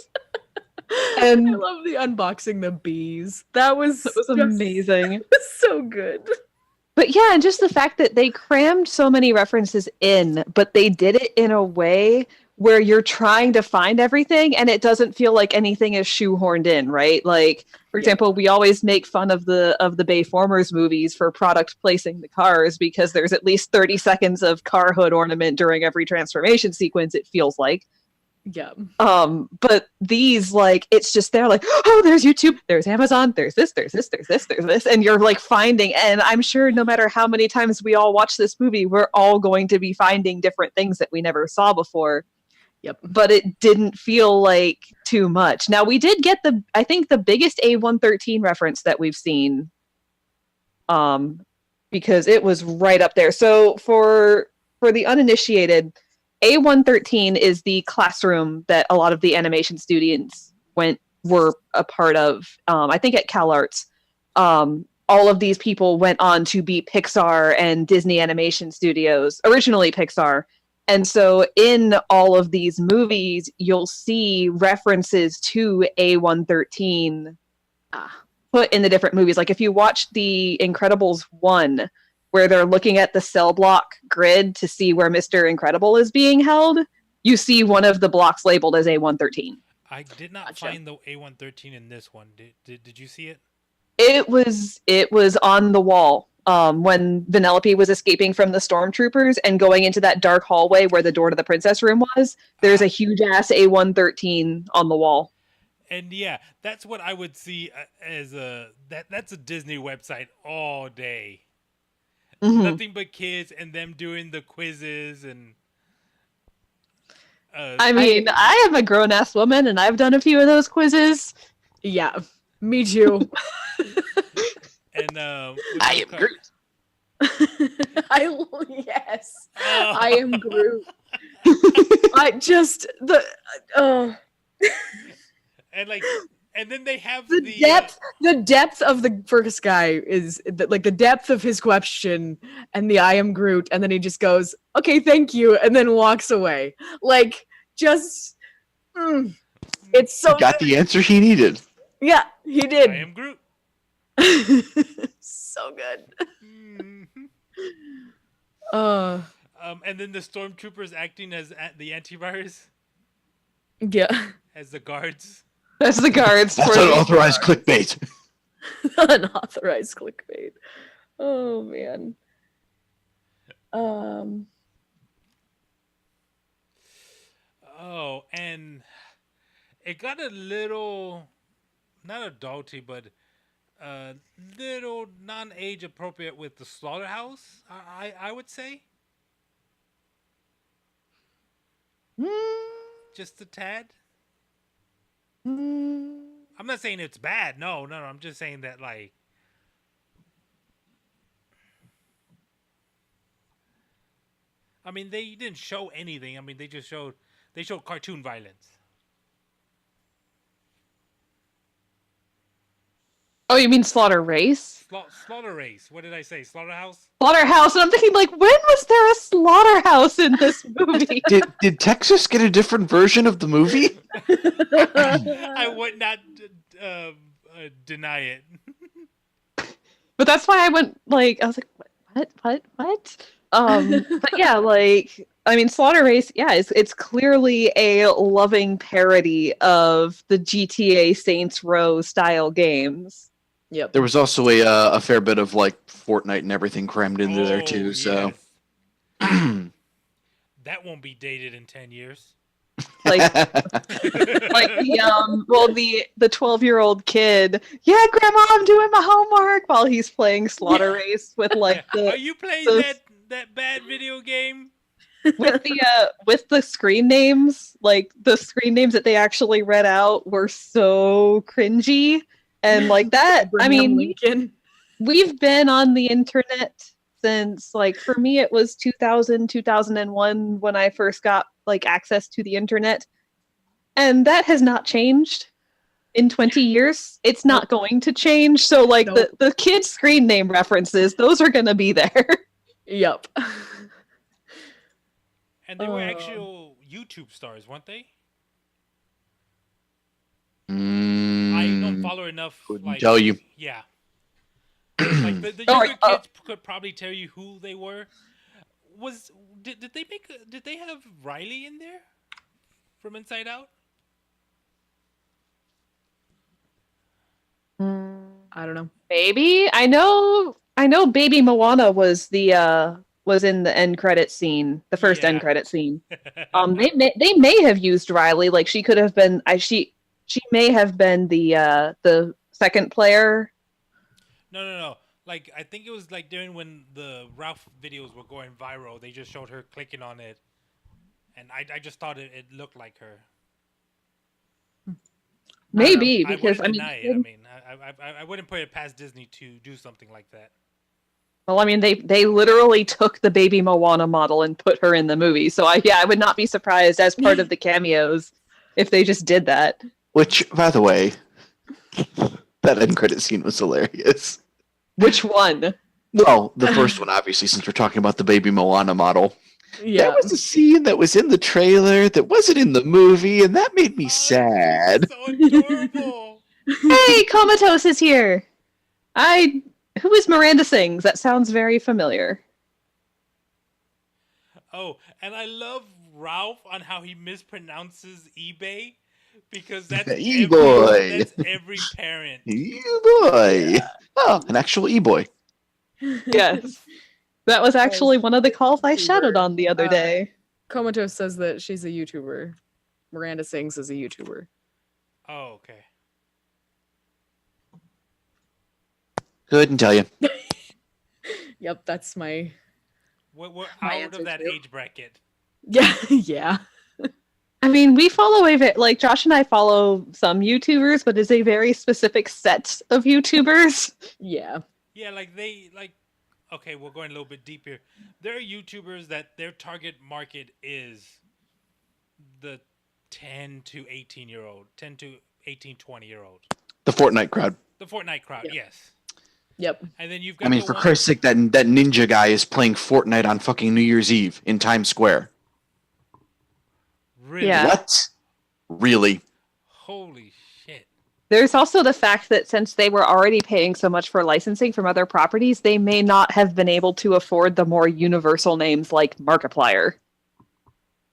I And love the unboxing the bees. That was just amazing. so good. But yeah, and just the fact that they crammed so many references in, but they did it in a way where you're trying to find everything and it doesn't feel like anything is shoehorned in, right? Like, for example, we always make fun of the Bayformers movies for product placing the cars because there's at least 30 seconds of car hood ornament during every transformation sequence, it feels like. Yeah. But these, like, it's just there, like, oh, there's YouTube, there's Amazon, there's this, and you're like finding, and I'm sure no matter how many times we all watch this movie, we're all going to be finding different things that we never saw before. Yep. But it didn't feel like too much. Now we did get I think the biggest A113 reference that we've seen, because it was right up there. So for the uninitiated, A113 is the classroom that a lot of the animation students were a part of. I think at CalArts, all of these people went on to be Pixar and Disney Animation Studios, originally Pixar. And so in all of these movies, you'll see references to A113 put in the different movies. Like if you watch The Incredibles 1, where they're looking at the cell block grid to see where Mr. Incredible is being held, you see one of the blocks labeled as A113. I did not find the A113 in this one. Did you see it? It was on the wall. When Vanellope was escaping from the stormtroopers and going into that dark hallway where the door to the princess room was, there's a huge ass A113 on the wall. And yeah, that's what I would see as that's a Disney website all day. Mm-hmm. Nothing but kids and them doing the quizzes and. I mean, I am a grown ass woman and I've done a few of those quizzes. Yeah, me too. And I am Groot. Yes, Oh. I am Groot. I just and then they have the depth of the first guy is like the depth of his question and the I am Groot, and then he just goes, okay, thank you, and then walks away. Like, just it's so He got the answer he needed. yeah, he did. I am Groot. So good. And then the stormtroopers acting as the antivirus, Yeah. as the guards. That's the guards. That's for the- unauthorized clickbait. Unauthorized clickbait. Oh man. Oh, and it got a little, not adulty, but little non-age appropriate with the slaughterhouse. I would say. Just a tad. I'm not saying it's bad. No. I'm just saying that, like, I mean, they didn't show anything. I mean, they showed cartoon violence. Oh, you mean Slaughter Race? Slaughter race. What did I say? Slaughterhouse? Slaughterhouse, and I'm thinking, like, when was there a slaughterhouse in this movie? Did Texas get a different version of the movie? I would not deny it. But that's why I went, like, I was like, what? But yeah, like I mean, Slaughter Race, yeah, it's clearly a loving parody of the GTA Saints Row style games. Yep. There was also a fair bit of like Fortnite and everything crammed into there too. So yes. That won't be dated in 10 years. Like the 12-year-old kid, yeah, grandma, I'm doing my homework while he's playing Slaughter Race with like Are you playing the- that bad video game? with the screen names, like the screen names that they actually read out were so cringy. And like that, I Abraham mean, Lincoln. we've been on the internet since, like, for me it was 2000 2001 when I first got like access to the internet, and that has not changed in 20 years. It's not going to change. So like Nope. the kids screen name references, those are going to be there. Yep. And they were actual YouTube stars, weren't they? I don't follow enough. Couldn't Like, tell you. Yeah. Like the younger kids could probably tell you who they were. Did they have Riley in there from Inside Out? I don't know. Maybe. I know Baby Moana was in the end credit scene, the first end credit scene. They may have used Riley, like she could have been she may have been the second player. No. Like, I think it was like during when the Ralph videos were going viral, they just showed her clicking on it. And I just thought it looked like her. Maybe, I because wouldn't deny it. I mean, I wouldn't put it past Disney to do something like that. well, I mean, they literally took the Baby Moana model and put her in the movie. So I would not be surprised as part of the cameos if they just did that. Which, by the way, that end credit scene was hilarious. Which one? Well, the first one, obviously, since we're talking about the Baby Moana model. Yeah. There was a scene that was in the trailer that wasn't in the movie, and that made me sad. So adorable. Hey, Comatose is here. Who is Miranda Sings? That sounds very familiar. Oh, and I love Ralph on how he mispronounces eBay, because that's E-boy. that's every parent. E-boy. Yeah. Oh, an actual E-boy. Yes. That was actually one of the calls I shadowed on the other day. Comatose says that she's a YouTuber. Miranda Sings is a YouTuber. Oh, okay. Couldn't tell you. Yep, that's my... We're My out answer of that too. age bracket. Yeah, yeah. I mean, we follow like Josh and I follow some YouTubers, but it's a very specific set of YouTubers. Yeah. Yeah, okay, we're going a little bit deep here. There are YouTubers that their target market is the 10 to 18-year-old, 10 to 18, 20-year-old. The Fortnite crowd. The Fortnite crowd, yes. Yep. And then you've got I mean, for Christ's sake, that ninja guy is playing Fortnite on fucking New Year's Eve in Times Square. Really? Yeah. What? Really? Holy shit. There's also the fact that since they were already paying so much for licensing from other properties, they may not have been able to afford the more universal names like Markiplier.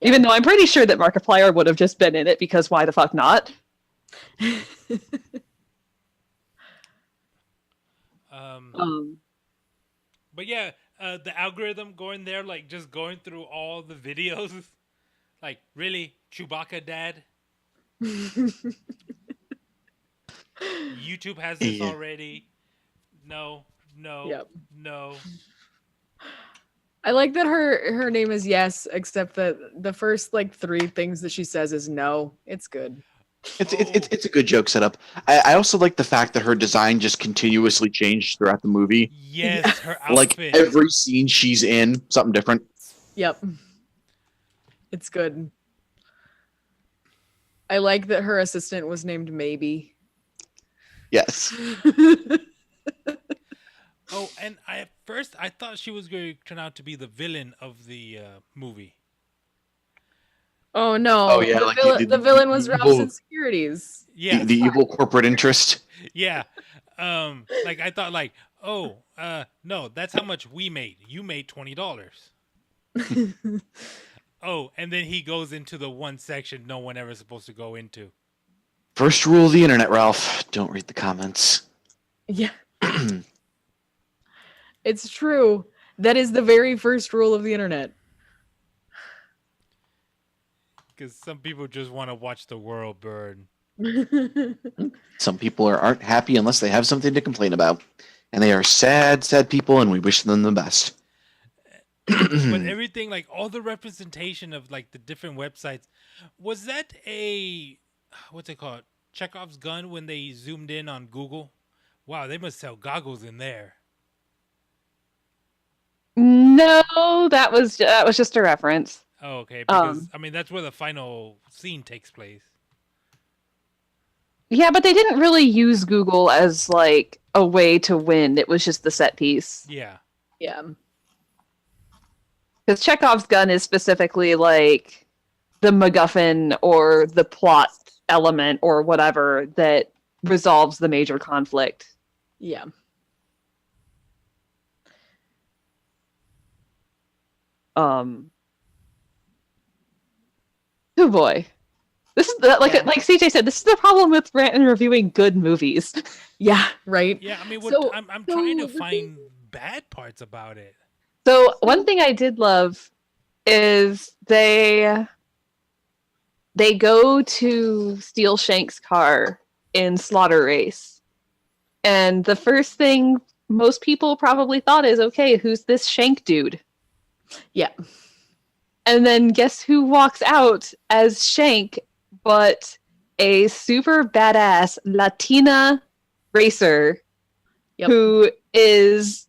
Even though I'm pretty sure that Markiplier would have just been in it, because why the fuck not? But yeah, the algorithm going there, like just going through all the videos, like, really, Chewbacca dad? YouTube has this already. No. Yep. No. I like that her name is Yes, except that the first like 3 things that she says is no. It's good. It's a good joke setup. I also like the fact that her design just continuously changed throughout the movie. Yes, her outfit. Like every scene she's in, something different. Yep. It's good. I like that her assistant was named Maybe. Yes. Oh, and at first I thought she was going to turn out to be the villain of the movie. Oh no! Oh, yeah, The villain was Ralph's evil- insecurities. Yeah, The evil corporate interest. yeah. Like I thought, like, Oh, no, that's how much we made. You made $20. Oh, and then he goes into the one section no one ever is supposed to go into. First rule of the internet, Ralph: don't read the comments. Yeah, it's true. That is the very first rule of the internet. Because some people just want to watch the world burn. Some people aren't happy unless they have something to complain about, and they are sad, sad people, and we wish them the best. But everything, like all the representation of like the different websites, was that a what's it called? Chekhov's gun when they zoomed in on Google? Wow, they must sell goggles in there. No, that was just a reference. Oh, okay, because I mean that's where the final scene takes place. Yeah, but they didn't really use Google as like a way to win. It was just the set piece. Yeah. Yeah. Because Chekhov's gun is specifically like the MacGuffin or the plot element or whatever that resolves the major conflict. Yeah. Oh boy. This is like CJ said, this is the problem with rant and reviewing good movies. Yeah, right? Yeah, I mean, So- I'm so trying to the find bad parts about it. So one thing I did love is they go to steal Shank's car in Slaughter Race. And the first thing most people probably thought is, okay, who's this Shank dude? Yeah. And then guess who walks out as Shank but a super badass Latina racer Yep. who is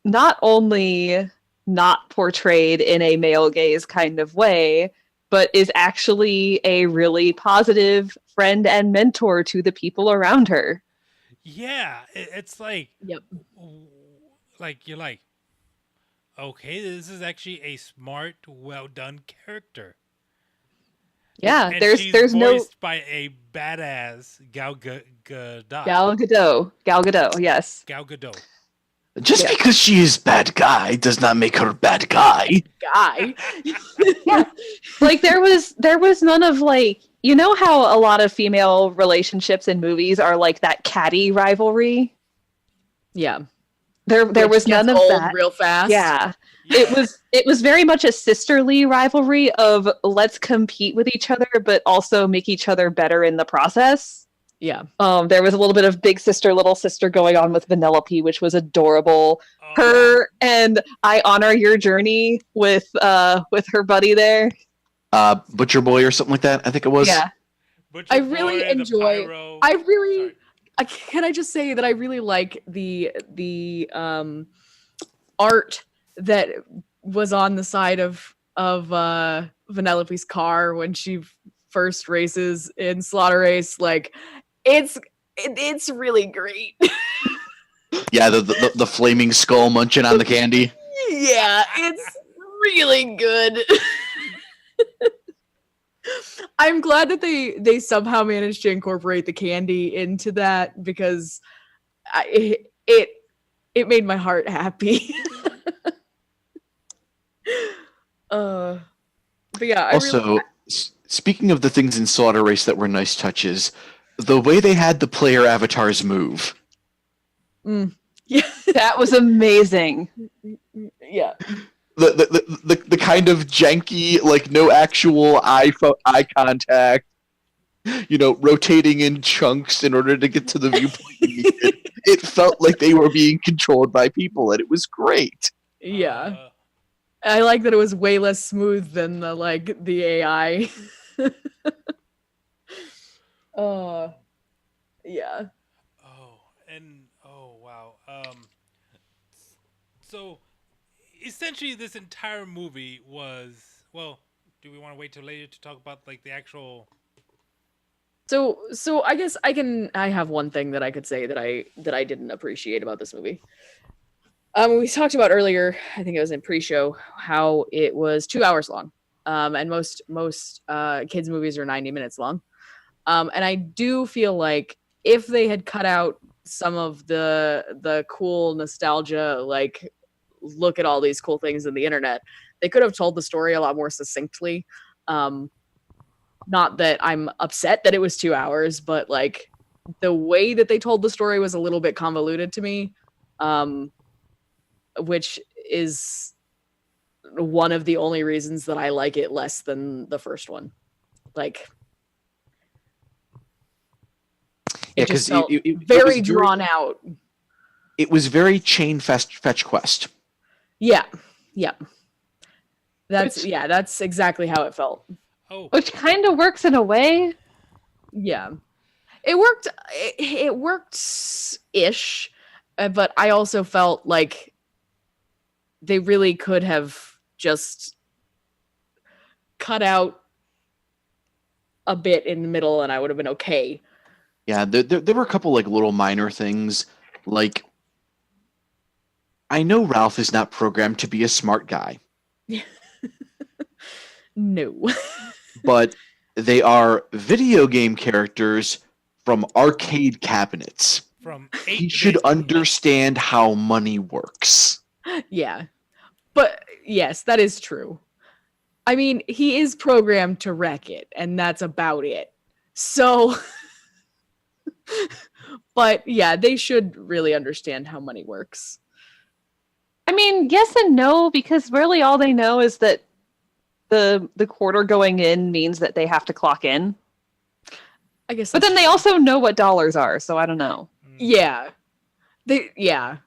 not only not portrayed in a male gaze kind of way, but is actually a really positive friend and mentor to the people around her. Yeah, it's like, Yep. like you're like, okay, this is actually a smart, well done character. Yeah, And there's she's no voiced by a badass Gal Gadot. Gal Gadot, yes. Gal Gadot. Just Yeah. because she is bad guy does not make her bad guy. Guy. Like there was none of like, you know how a lot of female relationships in movies are like that catty rivalry? Yeah. There Which was gets none of old that. real fast. Yeah. Yeah. It was very much a sisterly rivalry of let's compete with each other but also make each other better in the process. Yeah. There was a little bit of big sister little sister going on with Vanellope, which was adorable. Oh, Her and I honor your journey with her buddy there. Butcher Boy or something like that, I think it was. Yeah. Butcher I Boy, really the enjoy- Pyro. I really Sorry. can I just say that I really like the art that was on the side of Vanellope's car when she first races in Slaughter Race. Like, it's really great. Yeah, the flaming skull munching on the candy. Yeah, it's really good. I'm glad that they somehow managed to incorporate the candy into that because it made my heart happy. But yeah, I Also, really, speaking of the things in Slaughter Race that were nice touches, the way they had the player avatars move. yeah, That was amazing. yeah, The kind of janky, like no actual eye contact, rotating in chunks in order to get to the viewpoint you needed. It felt like they were being controlled by people, and it was great. yeah. I like that it was way less smooth than the AI. Yeah. Oh wow. So essentially, this entire movie was, well. Do we want to wait till later to talk about like the actual? So I guess I have one thing that I could say that I didn't appreciate about this movie. We talked about earlier, I think it was in pre-show, how it was 2 hours long. And most kids movies are 90 minutes long. And I do feel like if they had cut out some of the cool nostalgia, like look at all these cool things in the internet. They could have told the story a lot more succinctly. Not that I'm upset that it was 2 hours, but like the way that they told the story was a little bit convoluted to me, which is one of the only reasons that I like it less than the first one. Like, Yeah, it just because felt it very was drawn out. It was very fetch quest. Yeah, yeah. That's Which- yeah, that's exactly how it felt. Oh, Which kind of works in a way. Yeah, it worked. It worked ish, but I also felt like they really could have just cut out a bit in the middle, and I would have been okay. Yeah, there were a couple like little minor things. Like, I know Ralph is not programmed to be a smart guy, No. but they are video game characters from arcade cabinets. from He 8 should bit. understand how money works. Yeah. But yes, that is true. I mean, he is programmed to wreck it, and that's about it. So, but yeah, they should really understand how money works. I mean, yes and no, because really all they know is that the quarter going in means that they have to clock in. I guess. But then they also know what dollars are, so I don't know. Yeah. Yeah.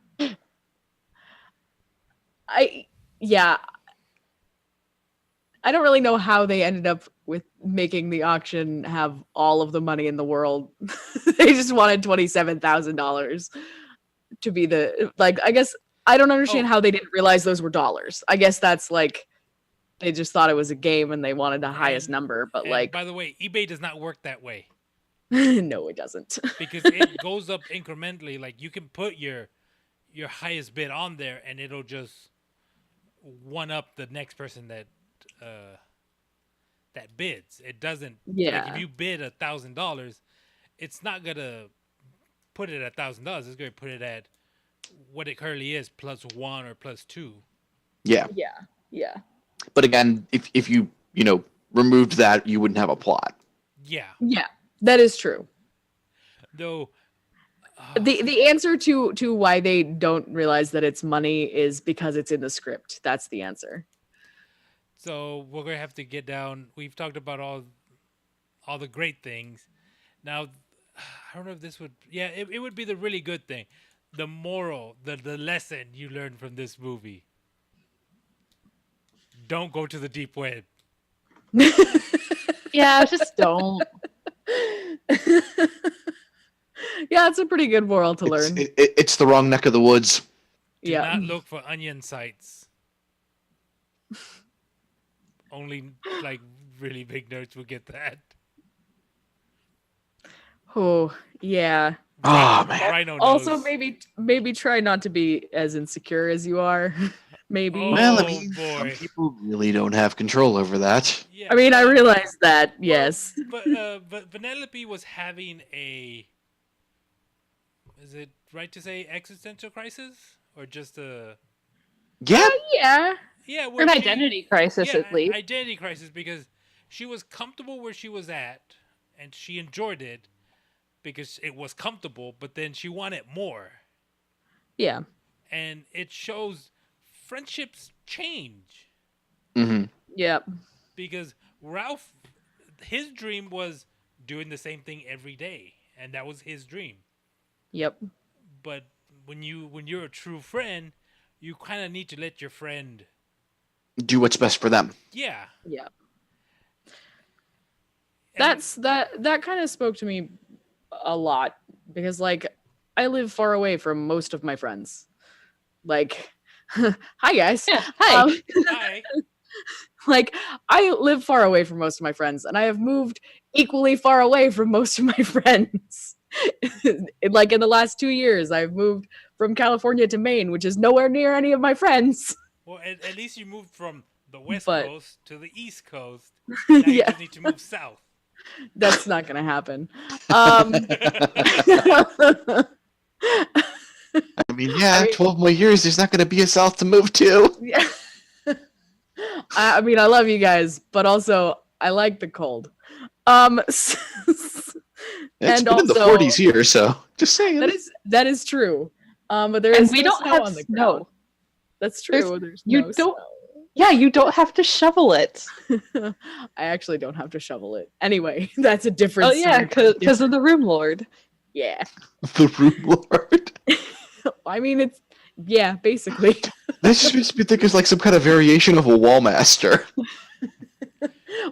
Yeah. I don't really know how they ended up with making the auction have all of the money in the world. They just wanted $27,000 to be the, like, I guess I don't understand how they didn't realize those were dollars. I guess that's like they just thought it was a game and they wanted the highest number, but And like by the way, eBay does not work that way no, it doesn't. because it goes up incrementally. Like you can put your highest bid on there, and it'll just one up the next person that bids. It doesn't. Like Yeah. if you bid $1,000, it's not gonna put it at $1,000. It's gonna put it at what it currently is plus 1 or plus 2. Yeah, Yeah. but again, if you removed that, you wouldn't have a plot. Yeah. Yeah. That is true. Though The answer to why they don't realize that it's money is because it's in the script. That's the answer. so we're gonna have to get down. We've talked about all the great things. Now, I don't know if this would. Yeah, it would be the really good thing, the moral, the lesson you learn from this movie. Don't go to the deep web. Yeah, just don't. Yeah, it's a pretty good moral to learn. It's the wrong neck of the woods. Do Yeah. not look for onion sites. Only like really big nerds would get that. Oh, yeah. Oh man. Rhino Also, knows. maybe try not to be as insecure as you are. Maybe. Oh, Well, I mean, some boy. people really don't have control over that. Yeah, I mean, I realize that. Yes. But Vanellope was having a. Is it right to say existential crisis or just a? Yeah, Yeah. Yeah, Or where an she- identity crisis, yeah, at least. identity crisis because she was comfortable where she was at and she enjoyed it because it was comfortable, but then she wanted more. Yeah. And it shows friendships change hmm Yeah. because Ralph, his dream was doing the same thing every day, and that was his dream. Yep. But when you're a true friend, you kind of need to let your friend, do what's best for them. yeah. Yeah. And- That kind of spoke to me a lot because like I live far away from most of my friends. Like hi guys. Yeah, hi. Hi. Like I live far away from most of my friends and I have moved equally far away from most of my friends. Like in the last 2 years I've moved from California to Maine, which is nowhere near any of my friends. Well, at least you moved from the West But- Coast to the East Coast. Now you Yeah. just need to move south. That's not gonna happen. mean, yeah, I mean- 12 more years, there's not going to be a South to move to. Yeah. I mean, I love you guys, but also I like the cold. It's and been in the also 40s here, so just saying. that is true. But there And is we no don't snow have on the snow. ground. That's true. There's you no don't- Yeah, you don't have to shovel it. snow. I actually don't have to shovel it. Anyway, that's a different. Oh yeah, story. because of the Room Lord. Yeah. The Room Lord. I mean, it's basically. That just makes me think it's like some kind of variation of a wall master.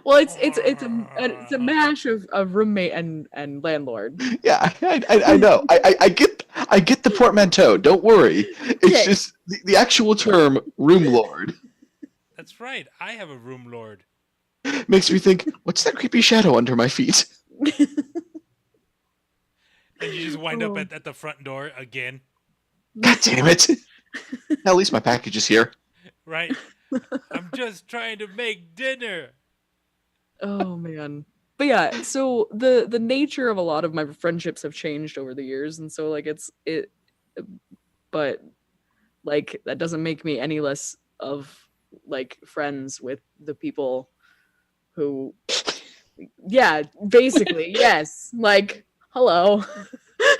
Well, it's a mash of roommate and landlord. Yeah, I know. I get the portmanteau. Don't worry. It's Yeah. just the actual term Room Lord That's right. I have a room lord. makes me think, what's that creepy shadow under my feet? And you just wind Oh. up at the front door again, God damn it. At least my package is here. right? I'm just trying to make dinner. Oh man. But yeah, so the nature of a lot of my friendships have changed over the years, and so like but like that doesn't make me any less of like friends with the people who basically yes, like hello.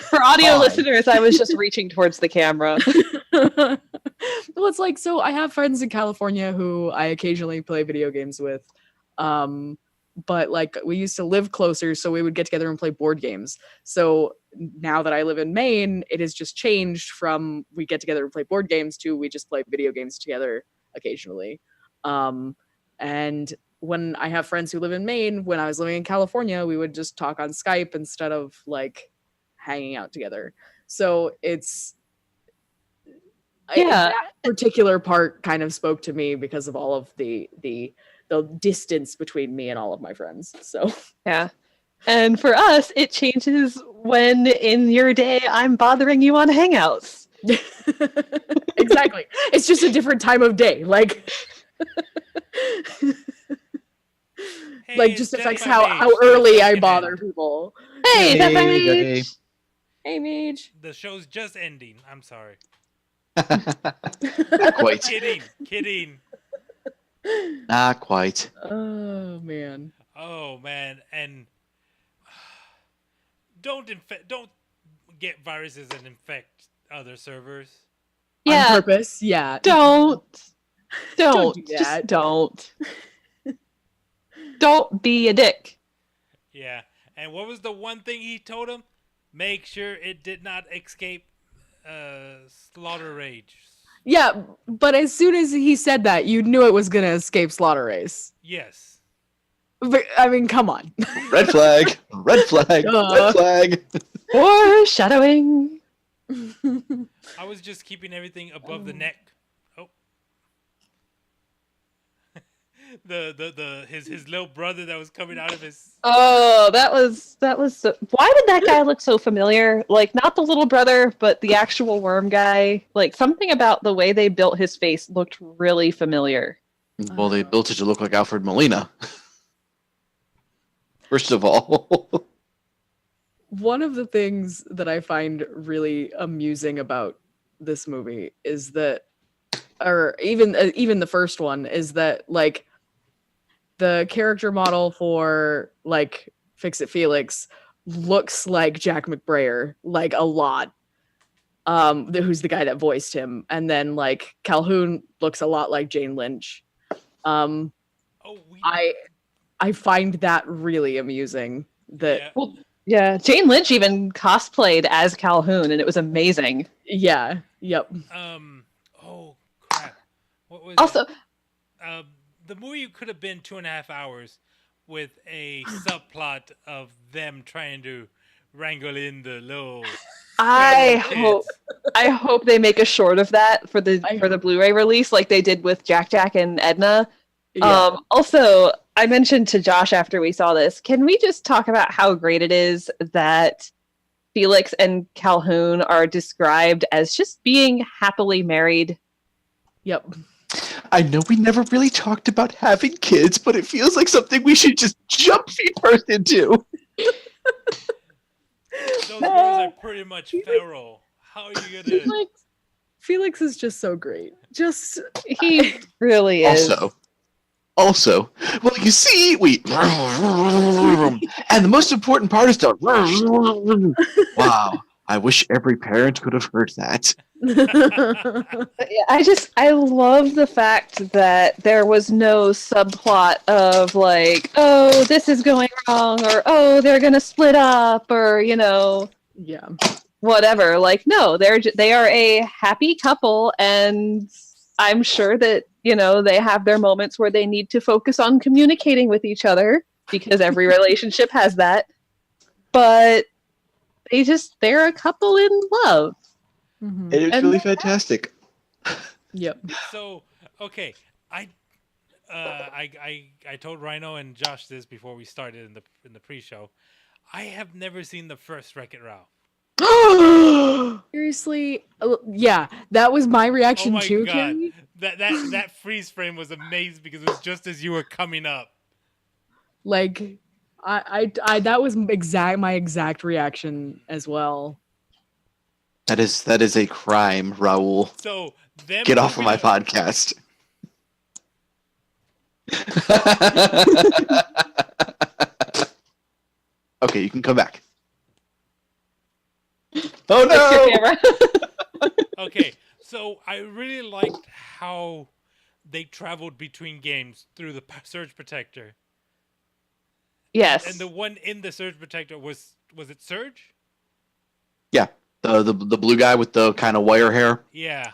For audio Fine. listeners, I was just reaching towards the camera. Well, it's like, so I have friends in California who I occasionally play video games with. But like we used to live closer, so we would get together and play board games. So now that I live in Maine, it has just changed from we get together and play board games to we just play video games together occasionally. And when I have friends who live in Maine, when I was living in California, we would just talk on Skype instead of like hanging out together. So it's Yeah. that particular part kind of spoke to me because of all of the distance between me and all of my friends. So Yeah. And for us, it changes when in your day I'm bothering you on Hangouts. exactly, it's just a different time of day. Like Hey, like it's just Death affects by how Mage. early The I show can bother end. people. Hey, that's my Hey. mage. Hey, Mage. The show's just ending. I'm sorry. Not quite. Kidding. Not quite. Oh man. Oh man, and don't get viruses and infect other servers. On Yeah, purpose. Yeah. don't. Don't Don't. do Just that. don't. Don't be a dick. Yeah. And what was the one thing he told him? Make sure it did not escape slaughter rage. Yeah, but as soon as he said that, you knew it was gonna escape Slaughter Race. Yes. But, I mean, come on. Red flag. Red flag. Red flag. Foreshadowing. I was just keeping everything above the neck. Oh. his little brother that was coming out of his Oh, that was so... Why did that guy look so familiar? Like, not the little brother, but the actual worm guy. Like, something about the way they built his face looked really familiar. Well, they built it to look like Alfred Molina. First of all. One of the things that I find really amusing about this movie is that, or even the first one, is that like the character model for like Fix It Felix looks like Jack McBrayer, like a lot. Who's the guy that voiced him, and then like Calhoun looks a lot like Jane Lynch. oh we I find that really amusing. That yeah. Well, yeah, Jane Lynch even cosplayed as Calhoun, and it was amazing. yeah, yep. Oh crap. What was Also, it? The movie could have been 2.5 hours with a subplot of them trying to wrangle in the little I kids. hope they make a short of that for the I for the Blu-ray release, like they did with Jack and Edna. Yeah. Also, I mentioned to Josh after we saw this, can we just talk about how great it is that Felix and Calhoun are described as just being happily married? Yep. I know we never really talked about having kids, but it feels like something we should just jump feet first into. Those girls are pretty much feral. How are you gonna? Felix is just so great. Just He really is. Also, well, you see, and the most important part is the wow. I wish every parent could have heard that. But yeah, I love the fact that there was no subplot of like, oh, this is going wrong, or oh, they're gonna split up, or yeah. whatever. Like, no, they are a happy couple, and I'm sure that they have their moments where they need to focus on communicating with each other because every relationship has that. But they're a couple in love. Mhm. It is And really fantastic. Yep. So okay, I told Rhino and Josh this before we started in the pre-show. I have never seen the first Wreck-It Ralph. Seriously, yeah, that was my Oh reaction my too, god, Carrie. that freeze frame was amazing because it was just as you were coming up. Like, I that was my exact reaction as well. That is a crime, Raul. So them Get off of moving my up- podcast. Okay, you can come back. Oh Fix your no! camera. Okay, so I really liked how they traveled between games through the Surge Protector. Yes. And the one in the Surge Protector was it Surge? Yeah, the blue guy with the kind of wire hair, Yeah.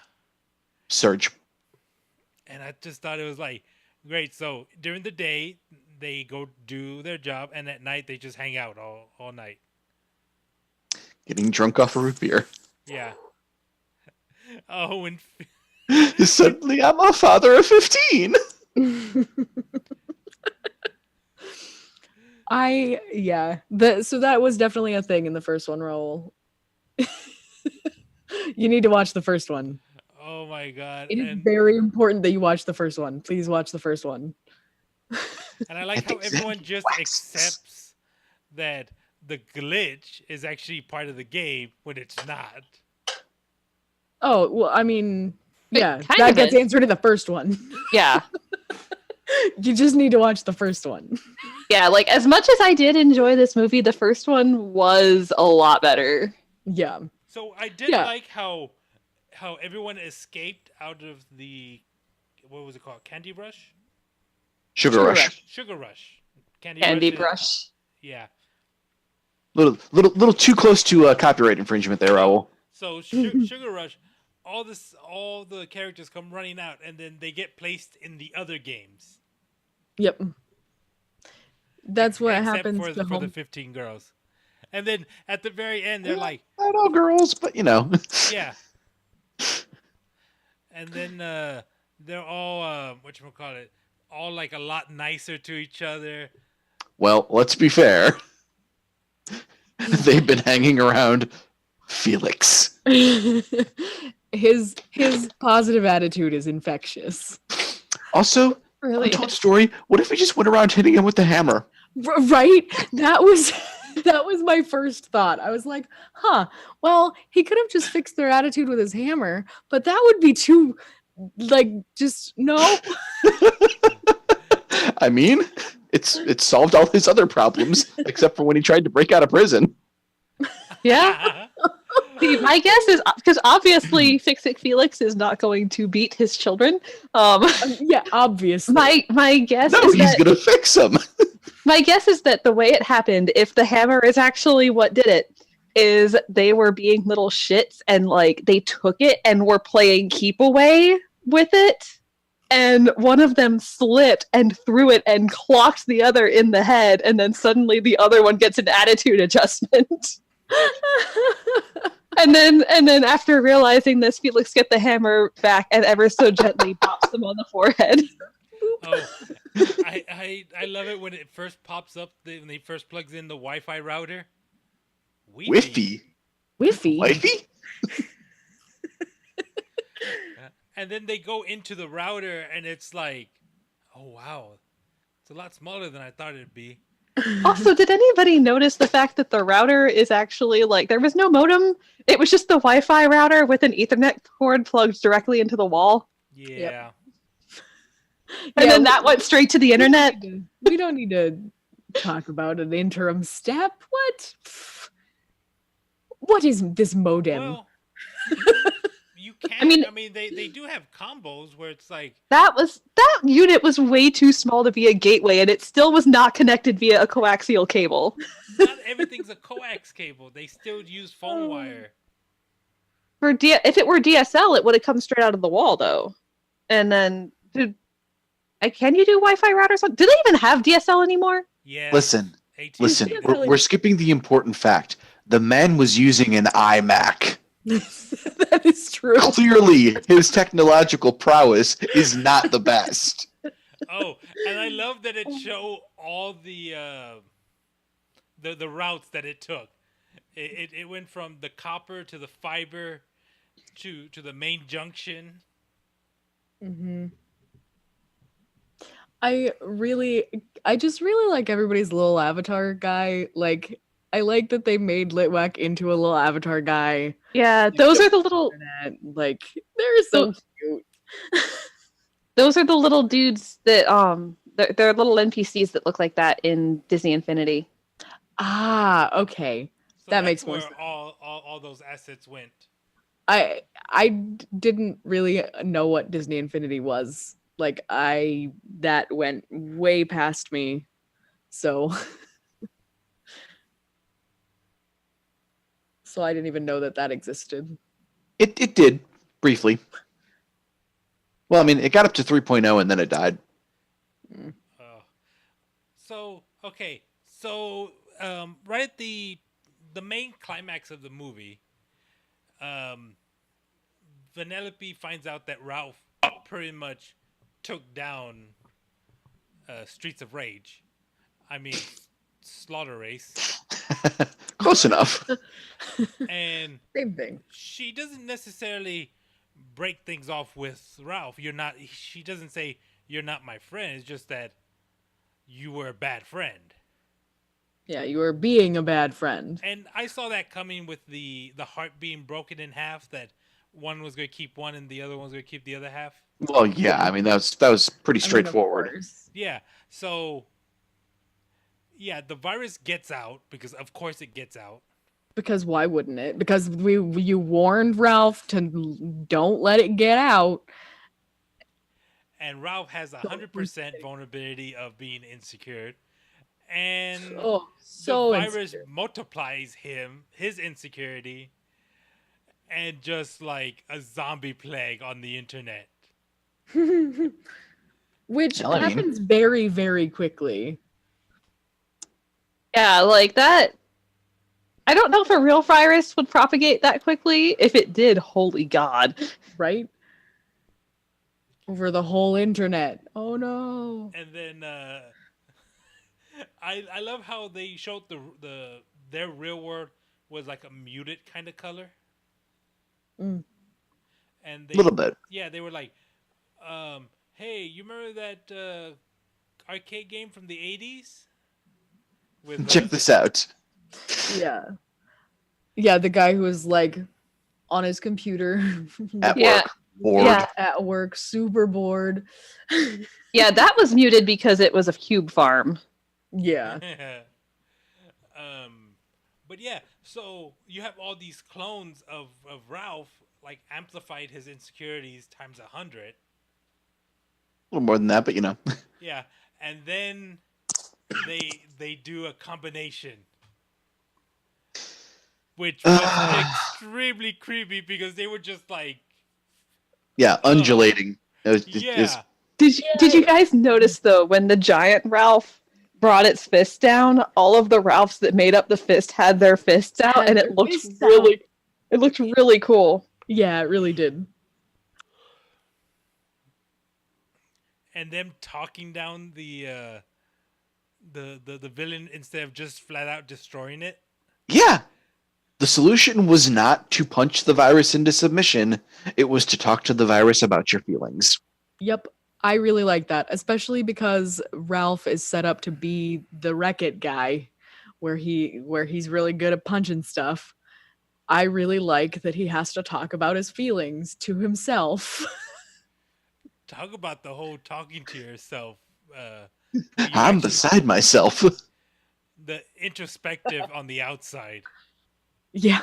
Surge. And I just thought it was like great. So during the day they go do their job, and at night they just hang out all night. Getting drunk off a root beer. Yeah. Oh, and Suddenly, I'm a father of 15. So that was definitely a thing in the first one, Raul. You need to watch the first one. oh my god! It is And very important that you watch the first one. Please watch the first one. I like how think everyone Zen just waxes. accepts that the glitch is actually part of the game when it's not. Oh, well, I mean, It yeah, kind that of gets is. answered in the first one. Yeah. You just need to watch the first one. Yeah, like as much as I did enjoy this movie, the first one was a lot better. Yeah. So I did Yeah. like how everyone escaped out of the what was it called? Candy Rush? Sugar Rush. Sugar Rush. Candy Rush is- Brush. Yeah. Little too close to copyright infringement there, Raul. So Sugar Rush, all the characters come running out, and then they get placed in the other games. Yep. That's what Except happens for, to for the home. 15 girls. And then at the very end, they're like, Not all girls, but you know. yeah. And then they're all whatchamacallit, all like a lot nicer to each other. Well, let's be fair. They've been hanging around Felix. his positive attitude is infectious. Also, Really? untold story. What if we just went around hitting him with the hammer? Right? That was my first thought. I was like, huh, well, he could have just fixed their attitude with his hammer, but that would be too, like, just no. I mean, it solved all his other problems, except for when he tried to break out of prison. Yeah. See, my guess is because obviously Fix-It Felix is not going to beat his children. Yeah, obviously. My guess No, is he's that gonna fix him. my guess is that the way it happened, if the hammer is actually what did it, is they were being little shits and like they took it and were playing keep away with it. And one of them slipped and threw it and clocked the other in the head, and then suddenly the other one gets an attitude adjustment. And then after realizing this, Felix gets the hammer back and ever so gently bops them on the forehead. Oh, I love it when it first pops up when he first plugs in the Wi-Fi router. Whiffy. Whiffy. Wifey? And then they go into the router, and it's like, oh wow, it's a lot smaller than I thought it'd be. Also, did anybody notice the fact that the router is actually like there was no modem? It was just the Wi-Fi router with an Ethernet cord plugged directly into the wall, Yeah. and then that went straight to the internet. We don't need to talk about an interim step. What? What is this modem? Well, you can. I mean, they do have combos where it's like, That unit was way too small to be a gateway, and it still was not connected via a coaxial cable. not everything's a coax cable. They still use phone wire. If it were DSL, it would have come straight out of the wall, though. And then, can you do Wi-Fi routers? Do they even have DSL anymore? Yeah. Listen, AT&T. we're skipping the important fact. The man was using an iMac. That is true. Clearly, his technological prowess is not the best. Oh, and I love that it showed all the routes that it took. It went from the copper to the fiber to the main junction. Mm-hmm. I just really like everybody's little avatar guy. Like, I like that they made Litwack into a little avatar guy. Yeah, those are the little. Like, they're so cute. Those are the little dudes that they're little NPCs that look like that in Disney Infinity. Ah, okay. So That that's makes more where sense. all those assets went. I didn't really know what Disney Infinity was. Like, that went way past me. So so I didn't even know that existed. It did, briefly. Well, I mean, it got up to 3.0 and then it died. So okay, so right at the main climax of the movie, Vanellope finds out that Ralph pretty much took down Streets of Rage. I mean, Slaughter Race. Close enough. And Same thing. she doesn't necessarily break things off with Ralph. She doesn't say you're not my friend. It's just that you were a bad friend. Yeah, you were being a bad friend. And I saw that coming with the heart being broken in half, that one was going to keep one and the other one's going to keep the other half. Well, yeah, I mean, that was pretty I mean, of straightforward. course. Yeah. So yeah, the virus gets out because of course it gets out. Because why wouldn't it? Because you warned Ralph to don't let it get out. And Ralph has 100% vulnerability of being insecure. And Oh, so the virus multiplies his insecurity, and just like a zombie plague on the internet. which Well, I mean- happens very, very quickly. Yeah, like that. I don't know if a real virus would propagate that quickly. If it did, holy god. Right? Over the whole internet. Oh no. And then I love how they showed their real world was like a muted kind of color. Mm. And A little bit. Yeah, they were like, hey, you remember that arcade game from the 80s? With Check this out. Yeah. Yeah, the guy who was like on his computer At Yeah. work. Bored. Yeah. at work, super bored. Yeah, that was muted because it was a cube farm. Yeah. But yeah, so you have all these clones of Ralph, like amplified his insecurities times 100. A little more than that, but you know. Yeah, and then they do a combination, which was extremely creepy because they were just like, Yeah, undulating. yeah, Did you guys notice though when the giant Ralph brought its fist down, all of the Ralphs that made up the fist had their fists out, Had and their it looked fists really cool. Yeah, it really did. and them talking down the villain instead of just flat out destroying it. Yeah. The solution was not to punch the virus into submission. It was to talk to the virus about your feelings. Yep. I really like that, especially because Ralph is set up to be the Wreck-It guy, where he's really good at punching stuff. I really like that he has to talk about his feelings to himself. Talk about the whole talking to yourself. Where you I'm actually beside myself. the introspective on the outside, Yeah.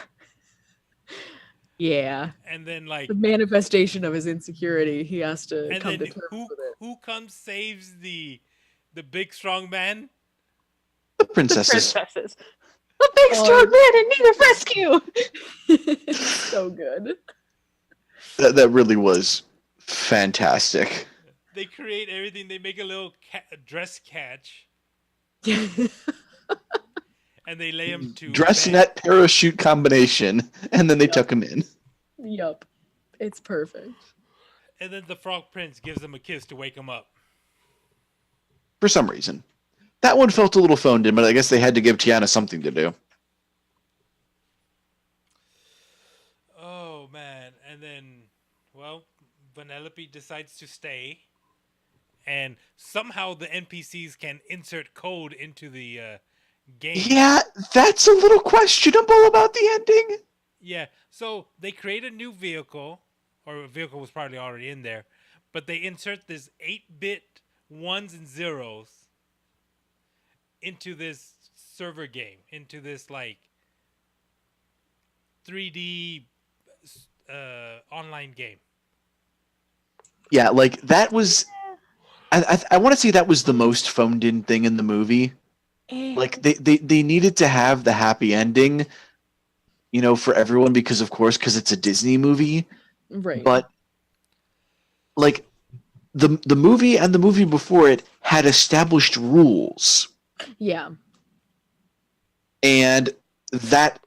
Yeah. and then like, The manifestation of his insecurity. He has to and come then to terms who with it. who comes saves the big strong man? The The princesses. princesses. A big Oh. strong man in need of rescue. So good. That really was fantastic. They create everything. They make a little dress catch, and they lay him to Dress bed. net parachute combination, and then they tuck him in. Yup. It's perfect. And then the Frog Prince gives him a kiss to wake him up. For some reason. That one felt a little phoned in, but I guess they had to give Tiana something to do. Oh man! And then, well, Vanellope decides to stay, and somehow the NPCs can insert code into the game. Yeah, that's a little questionable about the ending. Yeah. So they create a new vehicle, or a vehicle was probably already in there, but they insert this 8-bit ones and zeros into this server game, into this like 3D online game. Yeah, like that was. I want to say that was the most phoned in thing in the movie. Like they needed to have the happy ending, you know, for everyone because it's a Disney movie. Right. But like the movie and the movie before it had established rules, Yeah. and that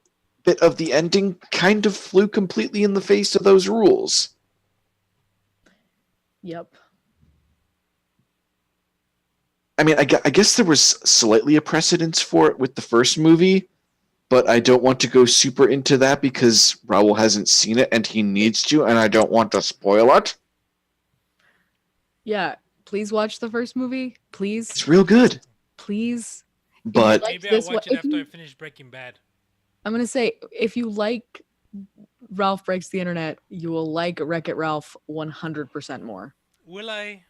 bit of the ending kind of flew completely in the face of those rules. Yep. I mean, I guess there was slightly a precedence for it with the first movie, but I don't want to go super into that because Raul hasn't seen it and he needs to, and I don't want to spoil it. Yeah. Please watch the first movie. Please. It's real good, Please. but like Maybe I'll this watch one- it after I finish Breaking Bad. I'm going to say, if you like Ralph Breaks the Internet, you will like Wreck-It Ralph 100% more. Will I?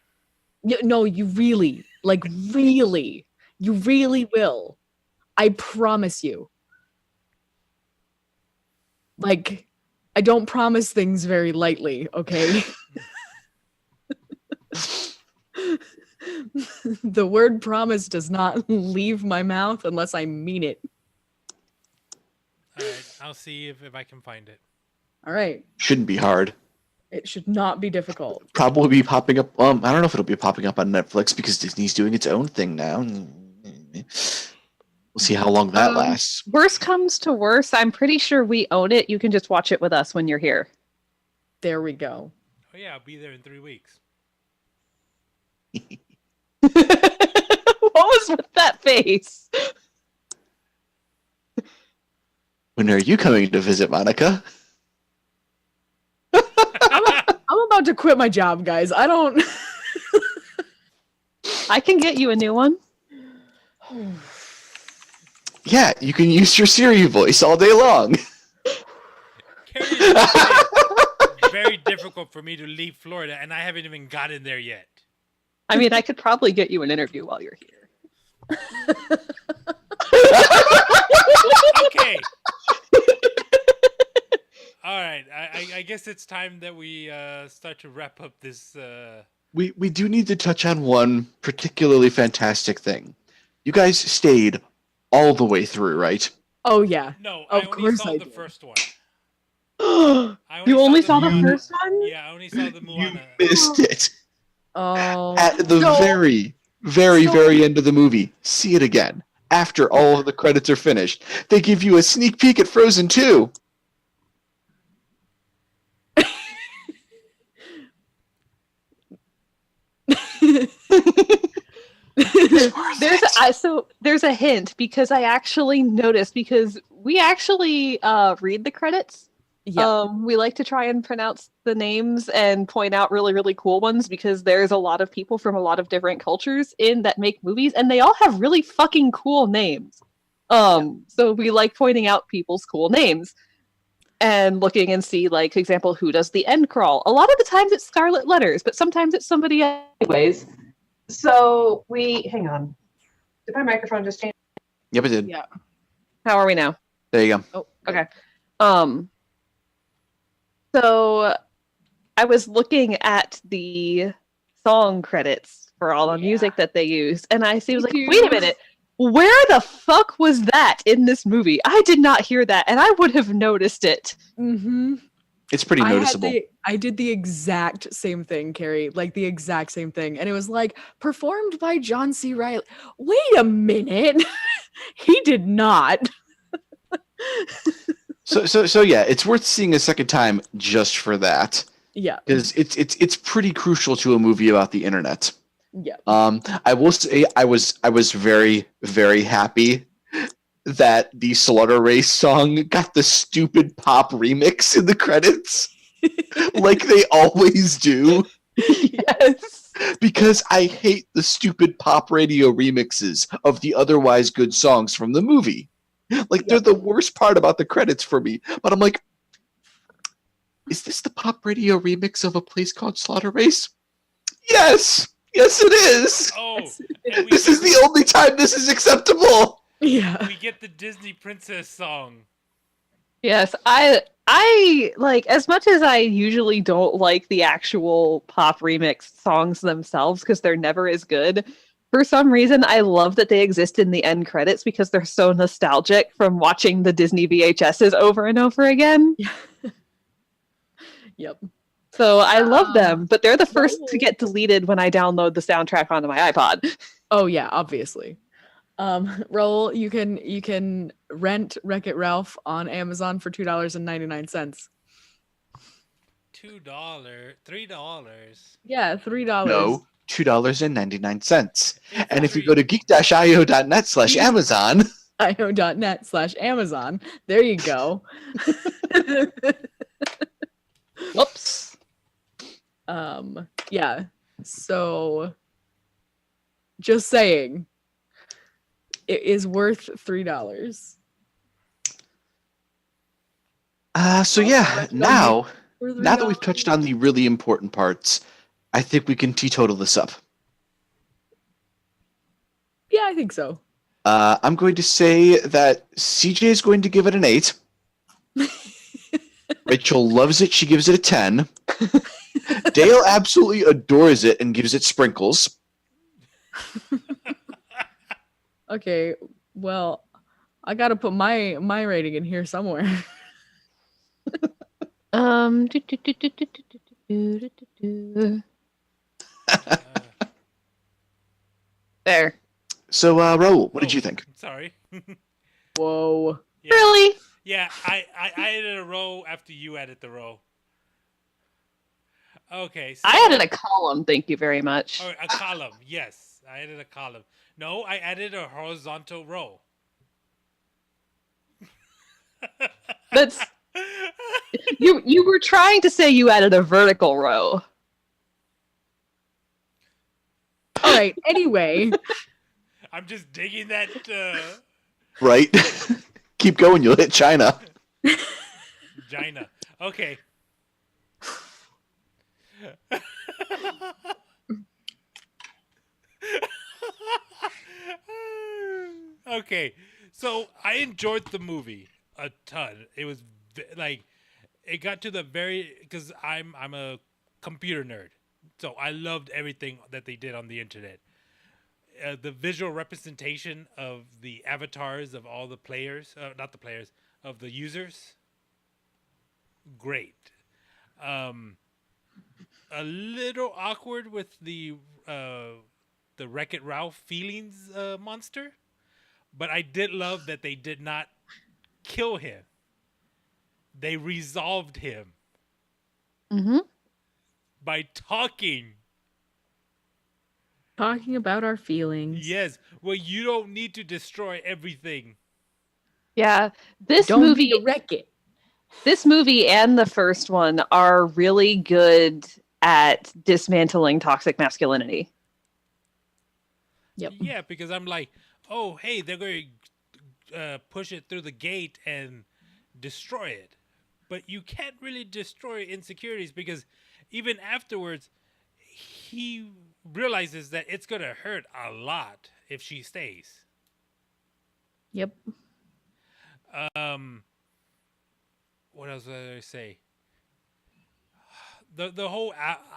No, you really, you really will. I promise you. Like, I don't promise things very lightly, okay? The word promise does not leave my mouth unless I mean it. All right, I'll see if I can find it. All right. shouldn't be hard. It should not be difficult. Probably be popping up. I don't know if it'll be popping up on Netflix because Disney's doing its own thing now. We'll see how long that lasts. Worst comes to worst, I'm pretty sure we own it. You can just watch it with us when you're here. There we go. Oh yeah, I'll be there in 3 weeks. What was with that face? When are you coming to visit, Monica? I'm about to quit my job, guys. I don't. I can get you a new one. Yeah, you can use your Siri voice all day long. Carrie is making it very difficult for me to leave Florida, and I haven't even gotten there yet. I mean, I could probably get you an interview while you're here. Okay. All right. I guess it's time that we start to wrap up this. We do need to touch on one particularly fantastic thing. You guys stayed all the way through, right? Oh yeah. No, Of I only course saw I the did. first one. You only saw the Moana- first one? Yeah, I only saw the You Moana. missed it Oh. at the No. very end of the movie. See it again. After all of the credits are finished, they give you a sneak peek at Frozen 2. There's a hint because I actually noticed because we actually read the credits Yeah. We like to try and pronounce the names and point out really, really cool ones because there's a lot of people from a lot of different cultures in that make movies, and they all have really fucking cool names. So we like pointing out people's cool names and looking and see, like, example, who does the end crawl. A lot of the times it's Scarlet Letters, but sometimes it's somebody else. Anyways, so hang on. Did my microphone just change? Yep, it did. Yeah. How are we now? There you go. Oh, Okay. So I was looking at the song credits for all the music that they used, and I was like, wait a minute, where the fuck was that in this movie? I did not hear that, and I would have noticed it. Mm-hmm. It's pretty noticeable. I did the exact same thing, Carrie, like the exact same thing. And it was like performed by John C. Reilly. Wait a minute. He did not. So yeah, it's worth seeing a second time just for that. Yeah. Because it's pretty crucial to a movie about the internet. Yeah. I will say I was very, very happy that the Slaughter Race song got the stupid pop remix in the credits. Like they always do. Yes. Because I hate the stupid pop radio remixes of the otherwise good songs from the movie. Like they're the worst part about the credits for me. But I'm like, is this the pop radio remix of A Place Called Slaughter Race? Yes! Yes, it is! Oh, This is the only time this is acceptable! Yeah. we get the Disney princess song. Yes, I like, as much as I usually don't like the actual pop remix songs themselves because they're never as good. For some reason, I love that they exist in the end credits because they're so nostalgic from watching the Disney VHSs over and over again. Yep. So I love them, but they're the first to get deleted when I download the soundtrack onto my iPod. Oh yeah, obviously. Raul, you can rent Wreck-It Ralph on Amazon for $2.99. $2, $3. Yeah, $3. No, $2.99. And if you go to geek-io.net/Amazon, io.net/Amazon, there you go. Whoops. Yeah. So just saying, it is worth $3. so yeah, now For that we've $3. touched on the really important parts, I think we can teetotal this up. Yeah, I think so. I'm going to say that CJ is going to give it an 8. Rachel loves it. She gives it a 10. Dale absolutely adores it and gives it sprinkles. Okay, well, I gotta put my rating in here somewhere. There. So, Raul, what did you think? Sorry. Whoa. Yeah. Really? Yeah, I added a row after you added the row. Okay. So, I added a column, thank you very much. or a column. Yes, I added a column. No, I added a horizontal row. That's you were trying to say you added a vertical row. All right. Anyway, I'm just digging that. Right? Keep going, you'll hit China. Gina. Okay. Okay, so I enjoyed the movie a ton. It was like it got to the very because I'm a computer nerd, so I loved everything that they did on the internet. The visual representation of the avatars of all the players, not the players, of the users, great. A little awkward with the Wreck-It Ralph feelings monster, but I did love that they did not kill him. They resolved him by talking. talking about our feelings. Yes, well, you don't need to destroy everything. Yeah, this Don't movie wreck it. this movie and the first one are really good at dismantling toxic masculinity. Yep. Yeah, because I'm like, oh, hey, they're going to push it through the gate and destroy it. But you can't really destroy insecurities because even afterwards, he realizes that it's going to hurt a lot if she stays. Yep. What else did I say? The whole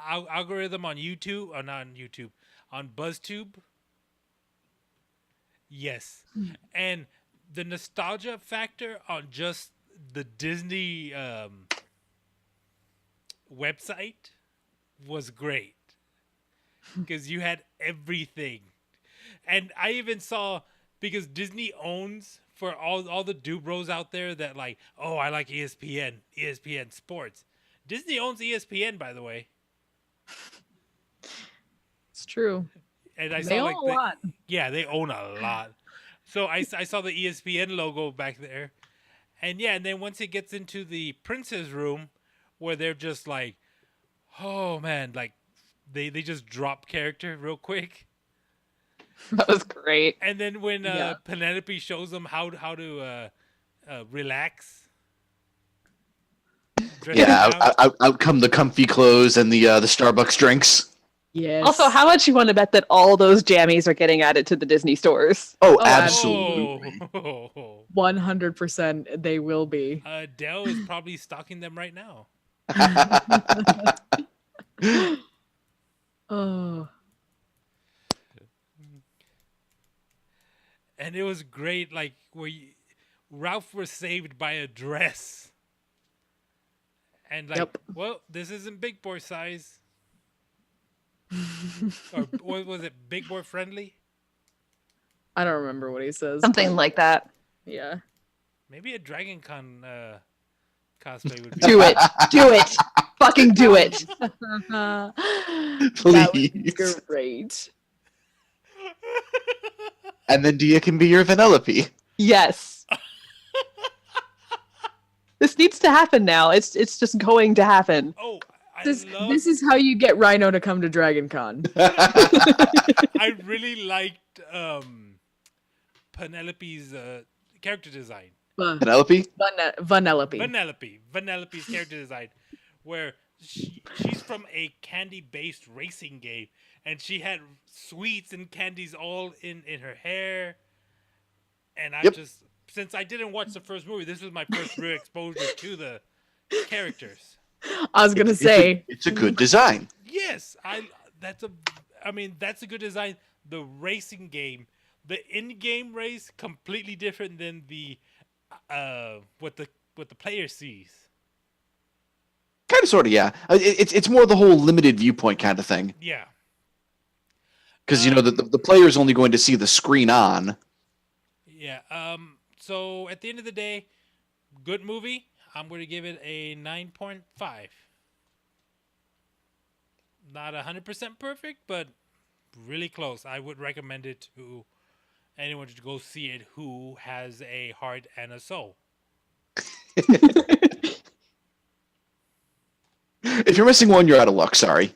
algorithm on YouTube, or not on YouTube, on BuzzTube. Yes, and the nostalgia factor on just the Disney website was great because you had everything, and I even saw, because Disney owns, for all the dubros out there that like, oh, I like ESPN Sports. Disney owns ESPN, by the way. It's true. And I They saw own a lot. Yeah, they own a lot. So I saw the ESPN logo back there. And yeah, and then once it gets into the princess room where they're just like, oh man, like they just drop character real quick. That was great. And then when Yeah. Penelope shows them how to relax. dress Yeah, down. out come the comfy clothes and the Starbucks drinks. Yes. Also, how much you want to bet that all those jammies are getting added to the Disney stores? Oh, Oh, absolutely. Oh. 100% they will be. Dell is probably stocking them right now. Oh. And it was great, like where Ralph was saved by a dress, and like, Yep. well, this isn't big boy size, or what was it, big boy friendly? I don't remember what he says. Something like that. Yeah. Maybe a Dragon Con cosplay would be. Do it. Do it. Fucking do it. That Please. was great. And then Dia can be your Vanellope. Yes. This needs to happen now. It's just going to happen. Oh, I This love. is how you get Rhino to come to Dragon Con. I really liked Penelope's character design. Penelope? Vanellope's character design, where she's from a candy-based racing game, and she had sweets and candies all in her hair. And I Yep. just, since I didn't watch the first movie, this was my first real exposure to the characters. I was gonna say, It's a good design. Yes, that's a good design. The racing game, the in-game race, completely different than the what the player sees. Kind of, sort of, yeah. It's more the whole limited viewpoint kind of thing. Yeah. Because, the player's only going to see the screen on. Yeah. So at the end of the day, good movie. I'm going to give it a 9.5. Not 100% perfect, but really close. I would recommend it to anyone to go see it who has a heart and a soul. If you're missing one, you're out of luck. Sorry.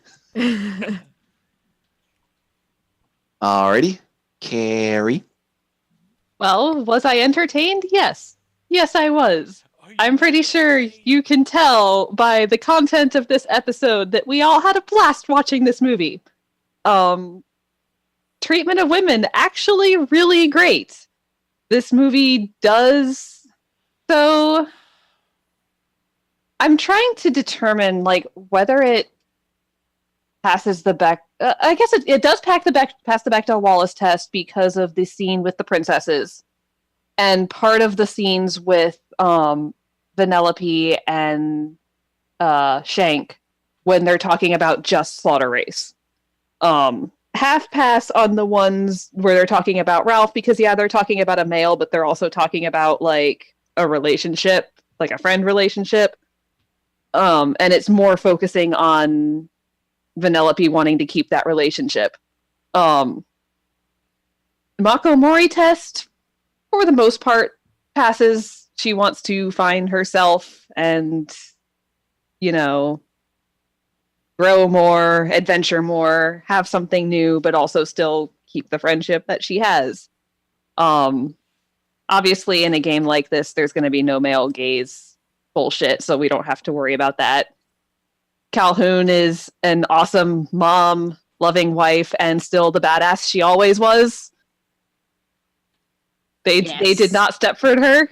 Alrighty. Carrie. Well, was I entertained? Yes. Yes, I was. Are you I'm pretty sure you can tell by the content of this episode that we all had a blast watching this movie. Treatment of women, actually really great. This movie does so. I'm trying to determine whether it passes the I guess it does pass the Bechdel Wallace test because of the scene with the princesses, and part of the scenes with Vanellope and Shank when they're talking about just Slaughter Race. Half pass on the ones where they're talking about Ralph because they're talking about a male, but they're also talking about a relationship, like a friend relationship. And it's more focusing on Vanellope wanting to keep that relationship. Mako Mori test, for the most part, passes she wants to find herself and, you know, grow more, adventure more, have something new, but also still keep the friendship that she has. Obviously, in a game like this, there's going to be no male gaze bullshit, so we don't have to worry about that. Calhoun is an awesome mom, loving wife, and still the badass she always was. They did not Stepford her.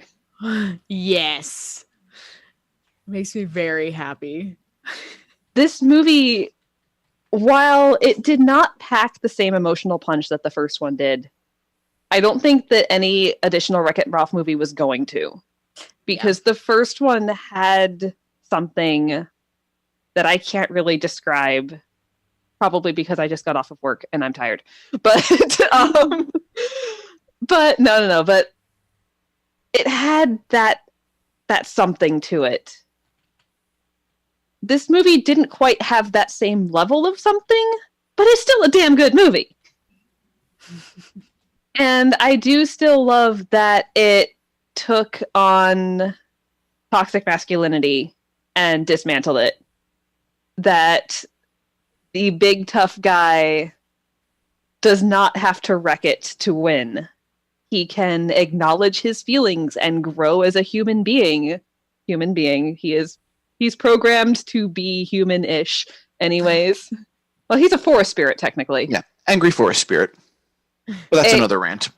Yes. Makes me very happy. This movie, while it did not pack the same emotional punch that the first one did, I don't think that any additional Wreck-It Ralph movie was going to. Because the first one had something that I can't really describe, probably because I just got off of work and I'm tired. But but no. But it had that something to it. This movie didn't quite have that same level of something, but it's still a damn good movie. And I do still love that it took on toxic masculinity and dismantled it. That the big tough guy does not have to wreck it to win. He can acknowledge his feelings and grow as a human being. He's programmed to be human-ish anyways. Well, he's a forest spirit, technically. Yeah, angry forest spirit. But that's another rant.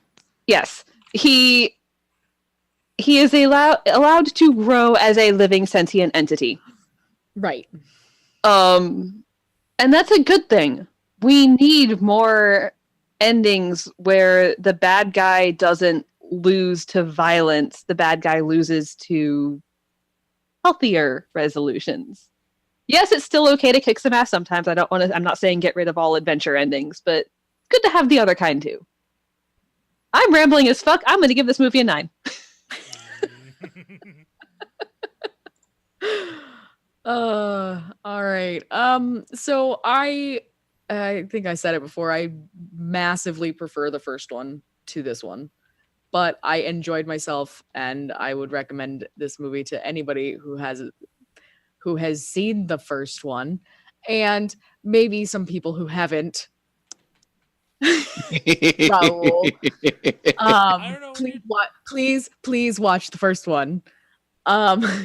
Yes. He is allowed to grow as a living sentient entity. Right. And that's a good thing. We need more endings where the bad guy doesn't lose to violence. The bad guy loses to healthier resolutions. Yes, it's still okay to kick some ass sometimes. I'm not saying get rid of all adventure endings, but it's good to have the other kind too. I'm rambling as fuck. I'm going to give this movie a 9. All right. So I think I said it before. I massively prefer the first one to this one, but I enjoyed myself, and I would recommend this movie to anybody who has seen the first one, and maybe some people who haven't. Raul. I don't know. Please watch the first one. I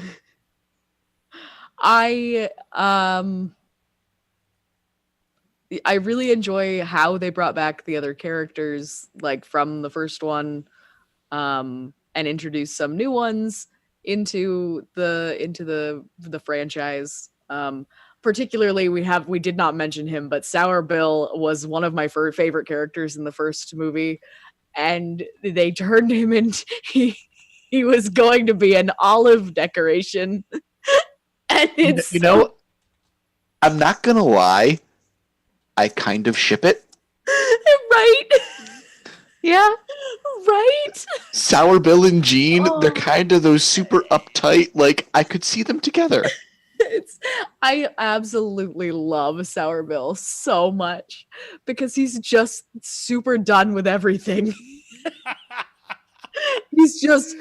really enjoy how they brought back the other characters, like from the first one, and introduced some new ones into the franchise. Particularly, we did not mention him, but Sour Bill was one of my favorite characters in the first movie, and they turned him into he was going to be an olive decoration. And it's I'm not gonna lie, I kind of ship it. Right? Yeah. Right? Sour Bill and Gene, Oh. they're kind of those super uptight, like, I could see them together. I absolutely love Sour Bill so much because he's just super done with everything. He's just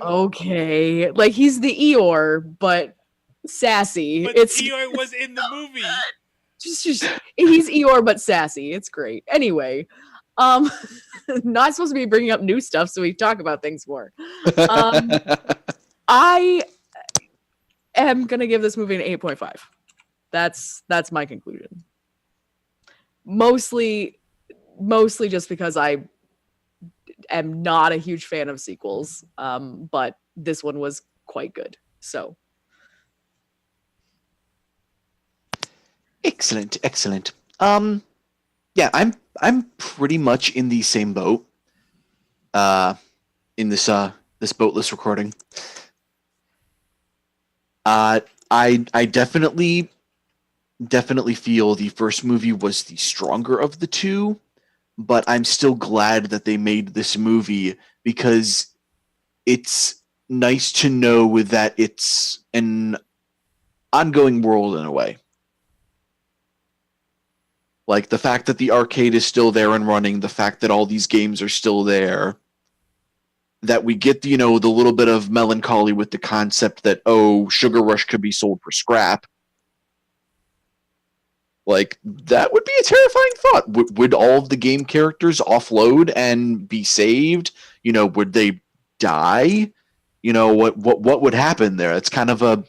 okay. Like, he's the Eeyore, but sassy. But It's Eeyore was in the movie. just he's Eeyore but sassy. It's great. Anyway, not supposed to be bringing up new stuff, so we talk about things more. I am gonna give this movie an 8.5. That's my conclusion. Mostly just because I am not a huge fan of sequels, but this one was quite good. So Excellent. Yeah, I'm pretty much in the same boat. In this boatless recording. I definitely feel the first movie was the stronger of the two, but I'm still glad that they made this movie because it's nice to know that it's an ongoing world in a way. Like the fact that the arcade is still there and running, the fact that all these games are still there. that we get, the little bit of melancholy with the concept that, oh, Sugar Rush could be sold for scrap. Like, that would be a terrifying thought. Would all of the game characters offload and be saved? Would they die? What would happen there? It's kind of a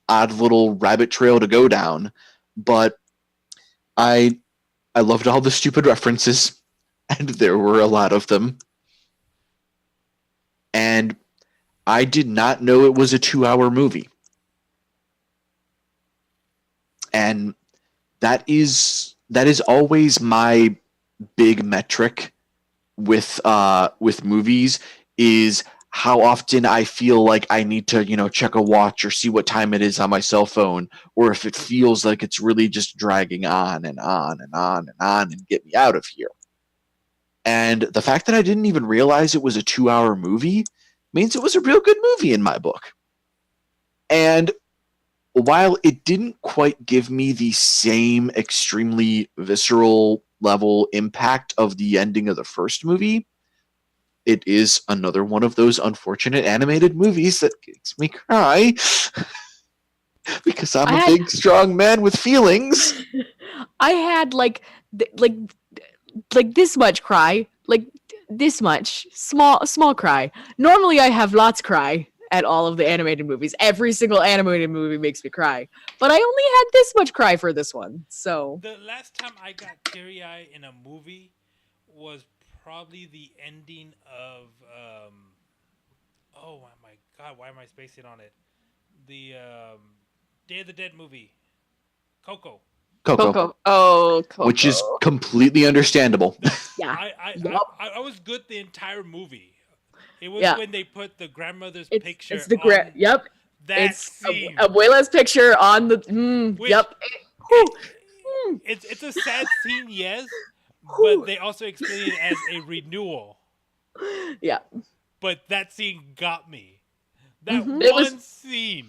odd little rabbit trail to go down. But I loved all the stupid references, and there were a lot of them. And I did not know it was a 2-hour movie. And that is always my big metric with movies, is how often I feel like I need to, check a watch or see what time it is on my cell phone, or if it feels like it's really just dragging on and on and on and on and get me out of here. And the fact that I didn't even realize it was a 2-hour movie means it was a real good movie in my book. And while it didn't quite give me the same extremely visceral level impact of the ending of the first movie, it is another one of those unfortunate animated movies that makes me cry because I'm a big, strong man with feelings. I had like this much cry, like this much small cry. Normally, I have lots cry at all of the animated movies. Every single animated movie makes me cry, but I only had this much cry for this one. So the last time I got teary-eyed in a movie was probably the ending of oh my god, why am I spacing on it? The Day of the Dead movie, Coco. Oh, Coco. Which is completely understandable. yeah, I was good the entire movie. It was when they put the grandmother's picture. It's the on that it's scene. Abuela's picture on the. It's a sad scene, yes, but they also explain it as a renewal. Yeah. But that scene got me. That scene.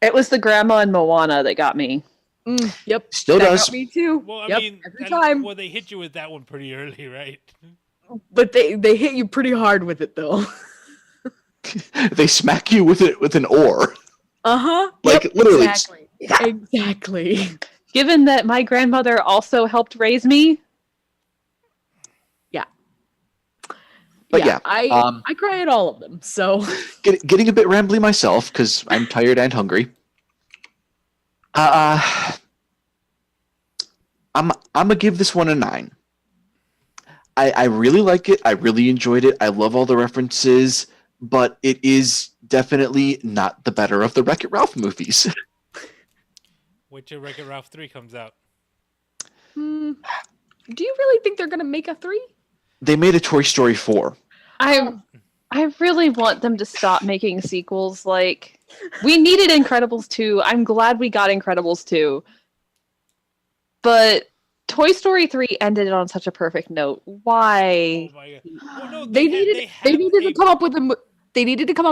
It was the grandma in Moana that got me. Yep. Still that does. Got me too. Well, I mean, every time. Well, they hit you with that one pretty early, right? But they hit you pretty hard with it though. They smack you with it with an oar. Like literally. Exactly. Given that my grandmother also helped raise me. Yeah. But yeah, I cry at all of them. So getting a bit rambly myself because I'm tired and hungry. I'm gonna give this one a 9. I really like it. I really enjoyed it. I love all the references, but it is definitely not the better of the Wreck-It Ralph movies. Wait till Wreck-It Ralph 3 comes out. Do you really think they're gonna make a 3? They made a Toy Story 4. I really want them to stop making sequels. Like, we needed Incredibles 2. I'm glad we got Incredibles 2. But Toy Story 3 ended on such a perfect note. Why? Oh my god! Well, no, They needed to come up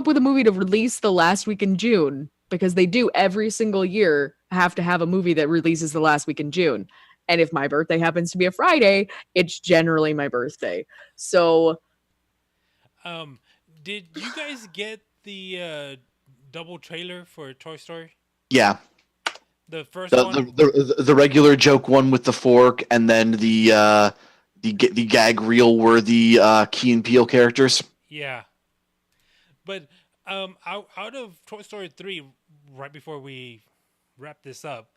with a movie to release the last week in June, because they do every single year have to have a movie that releases the last week in June. And if my birthday happens to be a Friday, it's generally my birthday. So did you guys get the double trailer for Toy Story? Yeah. The first one, the regular joke one with the fork, and then the gag reel were the Key and Peele characters. Yeah, but out of Toy Story 3, right before we wrap this up,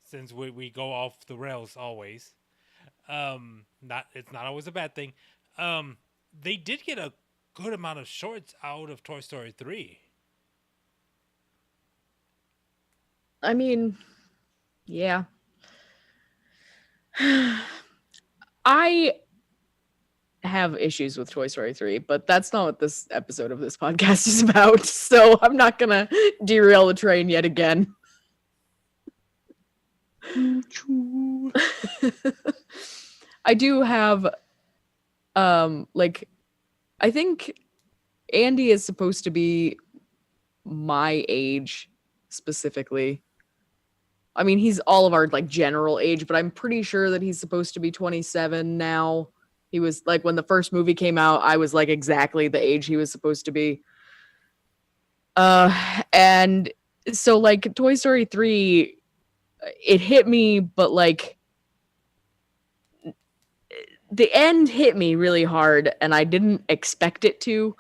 since we go off the rails always, it's not always a bad thing. They did get a good amount of shorts out of Toy Story 3. I mean, yeah. I have issues with Toy Story 3, but that's not what this episode of this podcast is about, so I'm not gonna derail the train yet again. I do have, I think Andy is supposed to be my age specifically. I mean, he's all of our general age, but I'm pretty sure that he's supposed to be 27 now. He was like, when the first movie came out, I was like exactly the age he was supposed to be. And so like Toy Story 3, it hit me, but like the end hit me really hard and I didn't expect it to.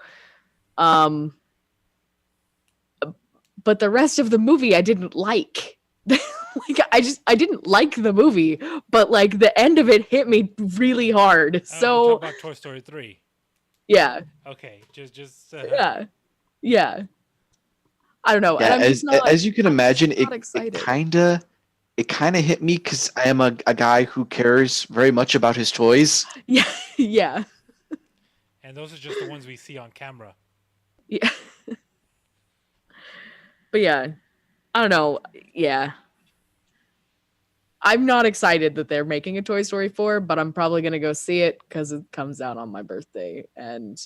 But the rest of the movie I didn't like. Like I didn't like the movie, but like the end of it hit me really hard. We're So talking about Toy Story 3. yeah, Okay, just yeah. I don't know. Yeah, And I'm just not, as you can I'm just imagine, not it excited. kind of hit me because I am a guy who cares very much about his toys. Yeah, yeah, And those are just the ones we see on camera. yeah. But yeah, I don't know. Yeah. I'm not excited that they're making a Toy Story 4, but I'm probably going to go see it because it comes out on my birthday. And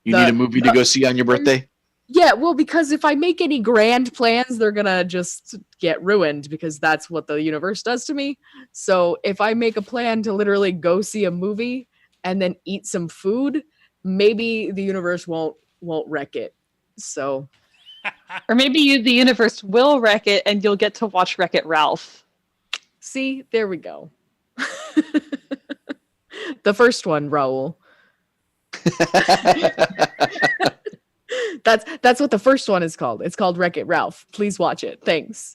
You need a movie to go see on your birthday? yeah, well, because if I make any grand plans, they're going to just get ruined because that's what the universe does to me. So if I make a plan to literally go see a movie and then eat some food, maybe the universe won't wreck it. So Or maybe the universe will wreck it and you'll get to watch Wreck-It Ralph. see, there we go. The first one, Raul. That's what the first one is called. It's called Wreck-It Ralph. Please watch it. Thanks.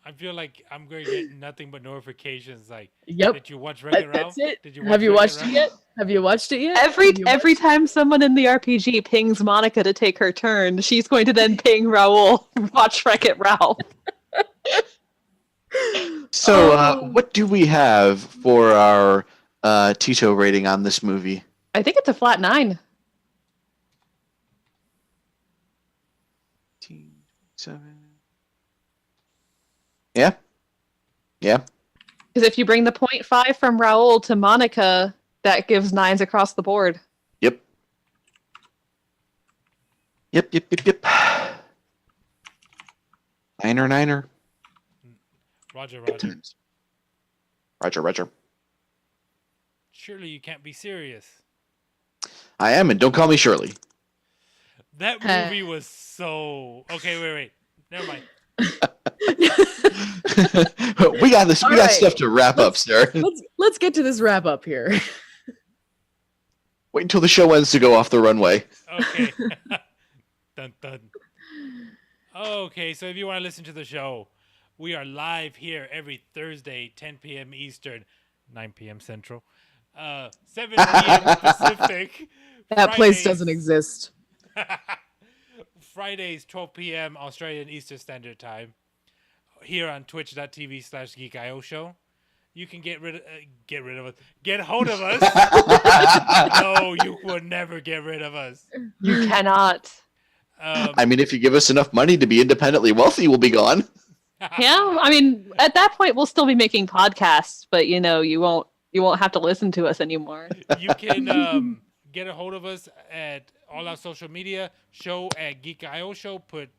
I feel like I'm going to get nothing but notifications like, Yep. did you watch Wreck-It Ralph? That's it. Did you Have you Wreck-It watched it Ralph? yet? Have you watched it yet? Every Have you watched- time someone in the RPG pings Monica to take her turn, she's going to then ping Raul, watch Wreck-It Ralph. So, what do we have for our Tito rating on this movie? I think it's a flat 9. 7. Yeah. Yeah. Because if you bring the 0.5 from Raul to Monica, that gives 9s across the board. Yep. Yep. Niner. Roger. Good times. Roger. Surely you can't be serious. I am, and don't call me Shirley. That movie was so... Okay, wait. Never mind. We got this. We All got right. stuff to wrap up, sir. Let's get to this wrap up here. Wait until the show ends to go off the runway. Okay. Dun. Okay, so if you want to listen to the show, we are live here every Thursday, 10 p.m. Eastern, 9 p.m. Central, 7 p.m. Pacific. That place Fridays- doesn't exist. Fridays, 12 p.m. Australian Eastern Standard Time, here on twitch.tv/geekio show. You can get rid of us. Get hold of us. No, you will never get rid of us. You cannot. I mean, if you give us enough money to be independently wealthy, we'll be gone. Yeah, I mean, at that point, we'll still be making podcasts, but you won't have to listen to us anymore. You can get a hold of us at all our social media. Show at Geek.io show. Put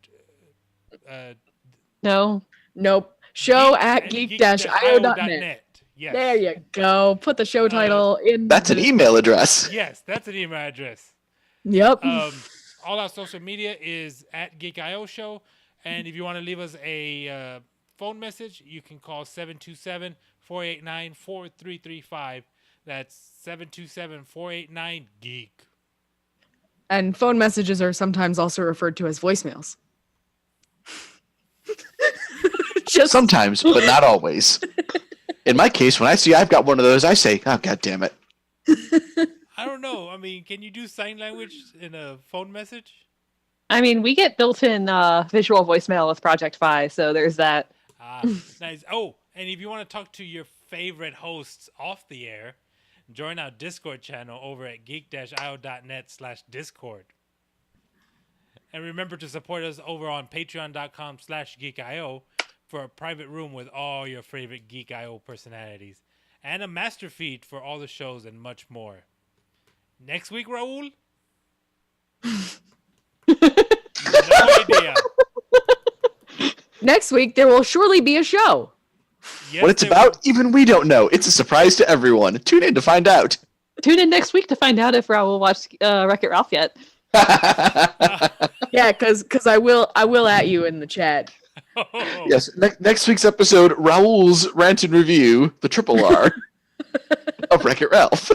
No. Nope. Show at geek-io.net. Yes. There you go. Put the show title in. That's an email address. Yes, that's an email address. Yep. All our social media is at Geek.io show. And if you want to leave us a phone message, you can call 727-489-4335. That's 727-489-GEEK. And phone messages are sometimes also referred to as voicemails. Just Sometimes, but not always. In my case, when I see I've got one of those, I say, "Oh, God damn it!" I don't know. I mean, can you do sign language in a phone message? I mean, we get built-in visual voicemail with Project Fi, so there's that. Nice. Oh, and if you want to talk to your favorite hosts off the air, join our Discord channel over at geek-io.net/discord. And remember to support us over on patreon.com/geekio for a private room with all your favorite Geek.io personalities and a master feed for all the shows and much more. Next week, Raul? No idea. next week, there will surely be a show. Yes, What it's they about, even we don't know. It's a surprise to everyone. Tune in to find out. Tune in next week to find out if Raul watched Wreck-It Ralph yet. Yeah, because I will at you in the chat. Oh. Yes, next week's episode, Raul's rant and review, the triple R of Wreck-It Ralph.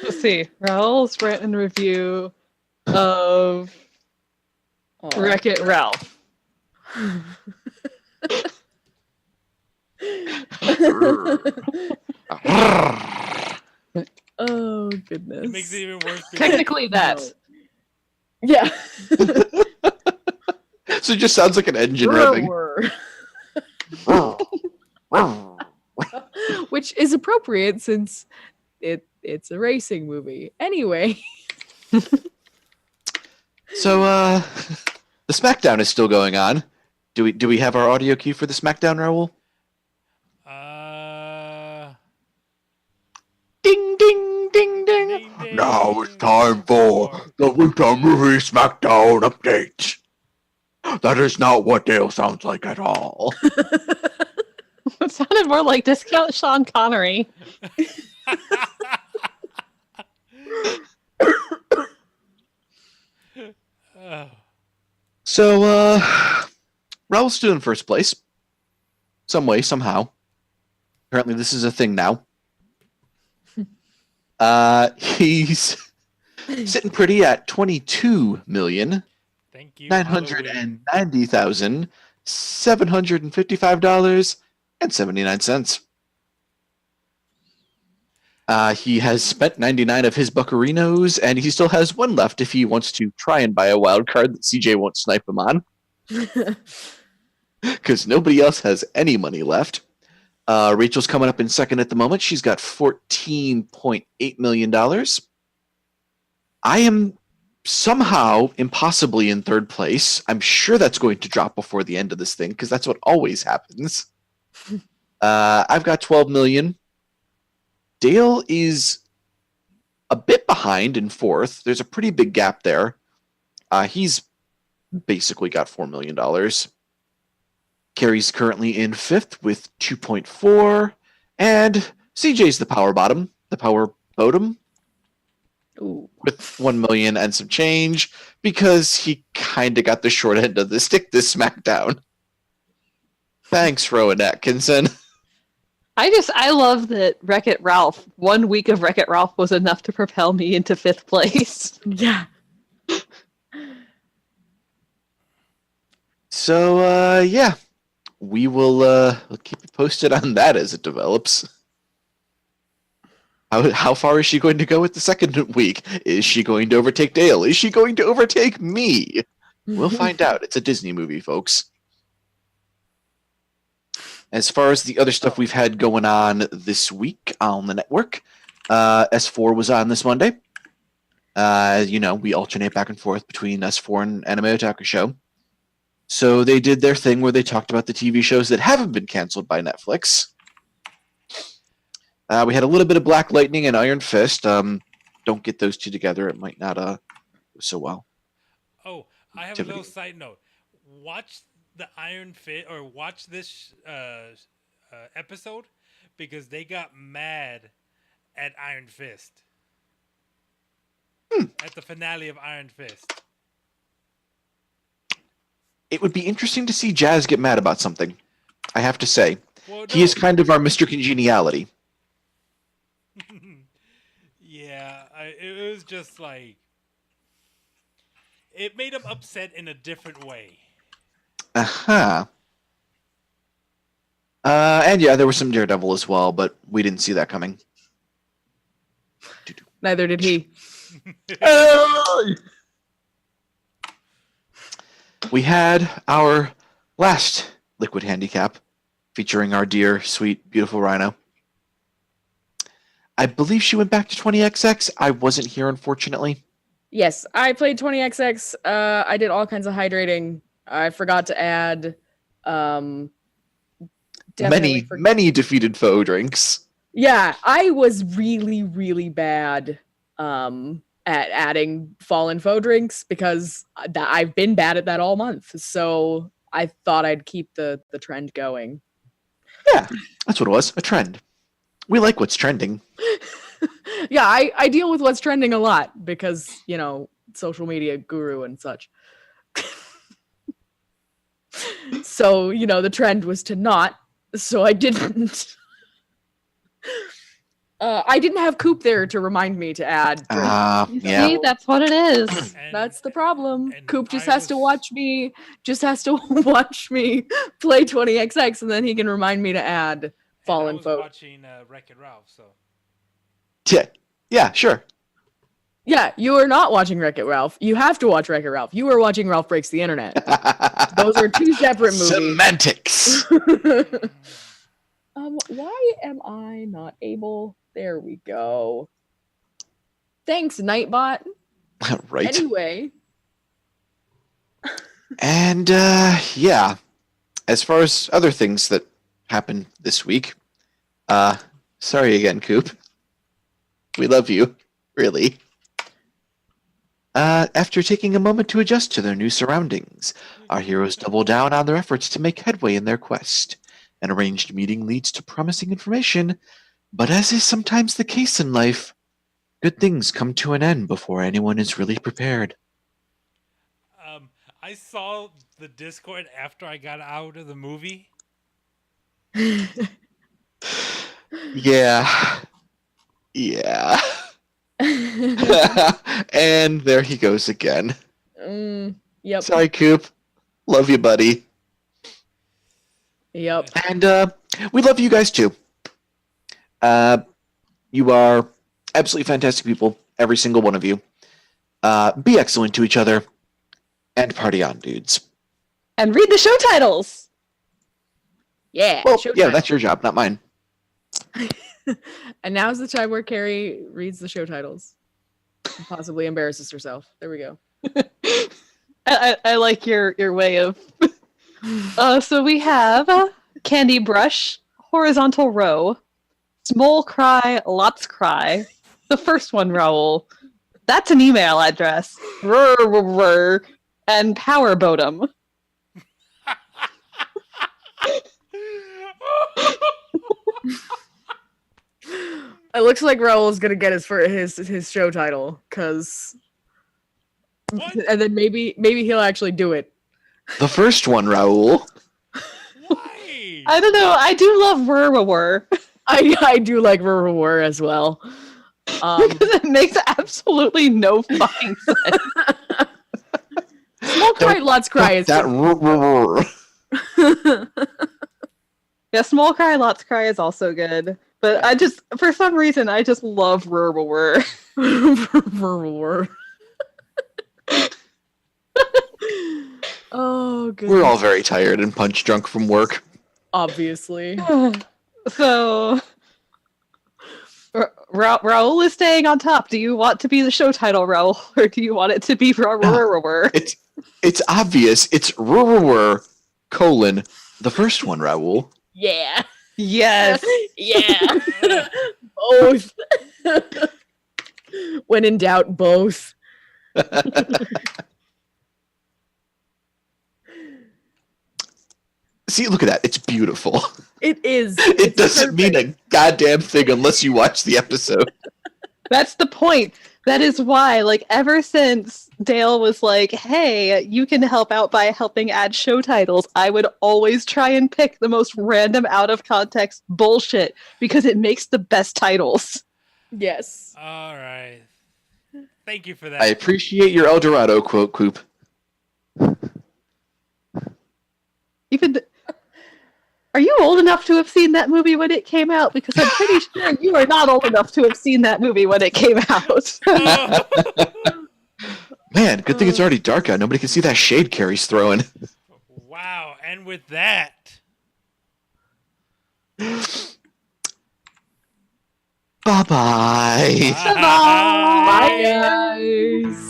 Let's see. Raul's rant and review of Aw. Wreck-It Ralph. Oh goodness. It makes it even worse. because- Technically that. Yeah. So it just sounds like an engine revving. Which is appropriate since it's a racing movie. Anyway. So the SmackDown is still going on. Do we have our audio cue for the SmackDown, Raul? Ding ding ding ding. Ding, ding. Now it's time for the Winter Movie SmackDown update. That is not what Dale sounds like at all. It sounded more like Discount Sean Connery. Oh. So, Raul's still in first place. Some way, somehow. Apparently this is a thing now. He's sitting pretty at 22 million. Thank you. $990,755.79. He has spent 99 of his buccarinos, and he still has one left if he wants to try and buy a wild card that CJ won't snipe him on, because nobody else has any money left. Rachel's coming up in second at the moment. She's got $14.8 million. I am somehow impossibly in third place. I'm sure that's going to drop before the end of this thing, because that's what always happens. I've got 12 million. Dale is a bit behind in fourth. There's a pretty big gap there. He's basically got $4 million. Carrie's currently in fifth with 2.4. And CJ's the power bottom, the power bottom, Ooh. with 1 million and some change, because he kind of got the short end of the stick this SmackDown. Thanks, Rowan Atkinson. I love that Wreck-It Ralph, 1 week of Wreck-It Ralph was enough to propel me into fifth place. Yeah. So, yeah, we will we'll keep you posted on that as it develops. How far is she going to go with the second week? Is she going to overtake Dale? Is she going to overtake me? We'll find out. It's a Disney movie, folks. As far as the other stuff we've had going on this week on the network, S4 was on this Monday. You know, we alternate back and forth between S4 and Anime Otaku Show. So they did their thing where they talked about the TV shows that haven't been canceled by Netflix. We had a little bit of Black Lightning and Iron Fist. Don't get those two together. It might not go so well. Oh, I have a little side note. Watch the Iron Fist, or watch this episode, because they got mad at Iron Fist. At the finale of Iron Fist. It would be interesting to see Jazz get mad about something, I have to say. Well, He is kind of our Mr. Congeniality. Yeah, it was just like, it made him upset in a different way. Uh-huh. And yeah, there was some Daredevil as well, but we didn't see that coming. Neither did he. We had our last Liquid Handicap, featuring our dear, sweet, beautiful Rhino. I believe she went back to 20XX. I wasn't here, unfortunately. Yes, I played 20XX. I did all kinds of hydrating. I forgot to add Many defeated foe drinks. Yeah, I was really, really bad at adding fallen foe drinks, because I've been bad at that all month. So I thought I'd keep the trend going. Yeah, that's what it was. A trend. We like what's trending. Yeah, I deal with what's trending a lot because, social media guru and such. So, the trend was to not, so I didn't. I didn't have Coop there to remind me to add. You Yeah. see, that's what it is. And- That's the problem. and Coop just I has to was- watch me. Just has to watch me play 20XX, and then he can remind me to add and Fallen I was Foe. watching Wreck-It Ralph, so Yeah, sure. Yeah, you are not watching Wreck-It Ralph. You have to watch Wreck-It Ralph. You are watching Ralph Breaks the Internet. Those are two separate movies. Semantics. Why am I not able? There we go. Thanks, Nightbot. Right. Anyway, And yeah, as far as other things that happened this week, sorry again, Coop. We love you, really. After taking a moment to adjust to their new surroundings, our heroes double down on their efforts to make headway in their quest. An arranged meeting leads to promising information, but as is sometimes the case in life, good things come to an end before anyone is really prepared. I saw the Discord after I got out of the movie. Yeah. Yeah. And there he goes again. Yep. Sorry, Coop. Love you, buddy. Yep. And we love you guys too. You are absolutely fantastic people, every single one of you. Be excellent to each other, and party on, dudes. And read the show titles. Yeah. Well, show yeah, time. that's your job, not mine. And now's the time where Carrie reads the show titles. And possibly embarrasses herself. There we go. I like your way of. So we have Candy Brush, Horizontal Row, Small Cry, Lots Cry. The first one, Raul. That's an email address. And Power Bodum. It looks like Raul's gonna get his show title, cause, What? and then maybe he'll actually do it. The first one, Raul. Why? I don't know. I do love Wur. I do like Rural War as well. Because it makes absolutely no fucking sense. Small Cry, Lots Cry is That Yeah, Small Cry, Lots Cry is also good. But I just, for some reason, I just love Wur. Rural War. Oh, good. We're all very tired and punch drunk from work. Obviously. So, Raul is staying on top. Do you want to be the show title, Raul, or do you want it to be Wur? It's obvious. It's RRR, the first one, Raul. Yeah. Yes. Yeah. Both. When in doubt, both. See, look at that. It's beautiful. It is. It It's doesn't mean a goddamn thing unless you watch the episode. That's the point. That is why, like, ever since Dale was like, hey, you can help out by helping add show titles, I would always try and pick the most random, out of context bullshit because it makes the best titles. Yes. All right. Thank you for that. I appreciate your El Dorado quote, Coop. Are you old enough to have seen that movie when it came out? Because I'm pretty sure you are not old enough to have seen that movie when it came out. Man, good thing it's already dark out. Nobody can see that shade Carrie's throwing. Wow. And with that, Bye-bye. Bye, guys.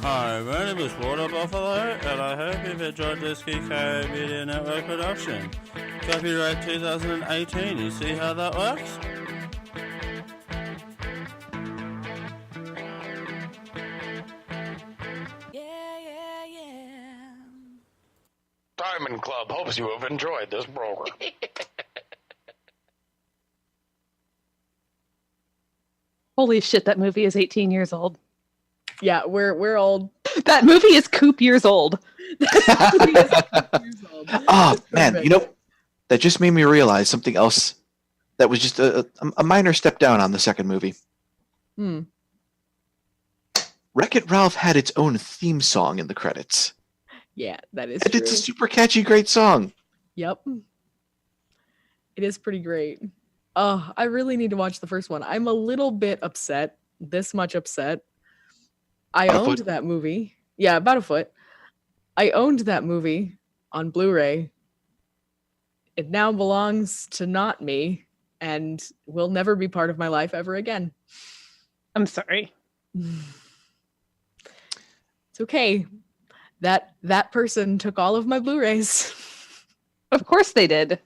Hi, my name is Water Buffalo, and I hope you've enjoyed this Geek Media Network production. Copyright 2018, you see how that works? Diamond Club hopes you have enjoyed this program. Holy shit, that movie is 18 years old. Yeah, we're old. That movie is Coop years old. Oh, man, you know, that just made me realize something else that was just a minor step down on the second movie. Hmm. Wreck-It Ralph had its own theme song in the credits. Yeah, that is And true. it's a super catchy, great song. Yep. It is pretty great. Oh, I really need to watch the first one. I'm a little bit upset. This much upset. I About a owned foot? that movie. Yeah, about a foot. I owned that movie on Blu-ray. It now belongs to not me and will never be part of my life ever again. I'm sorry. It's okay. That person took all of my Blu-rays. Of course they did.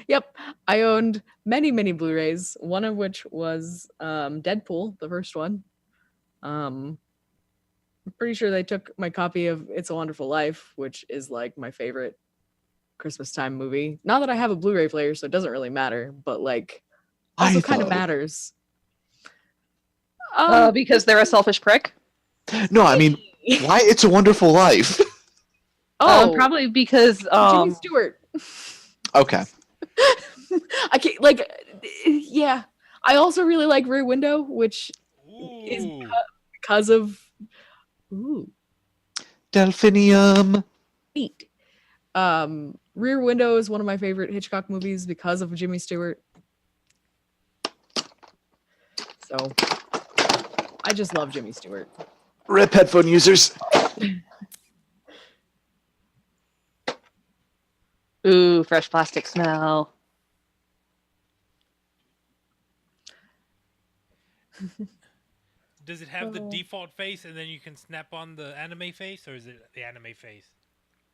Yep. I owned many, many Blu-rays, one of which was Deadpool, the first one. I'm pretty sure they took my copy of It's a Wonderful Life, which is like my favorite Christmas time movie. Not that I have a Blu-ray player, so it doesn't really matter, but like also kind of matters. Because they're a selfish prick. No, I mean, why It's a Wonderful Life? Probably because Jimmy Stewart. Okay. I can't like yeah. I also really like Rear Window, which is Ooh. because of Delphinium. neat. Rear Window is one of my favorite Hitchcock movies because of Jimmy Stewart. So I just love Jimmy Stewart. Rip headphone users. ooh, fresh plastic smell. Does it have the default face and then you can snap on the anime face, or is it the anime face?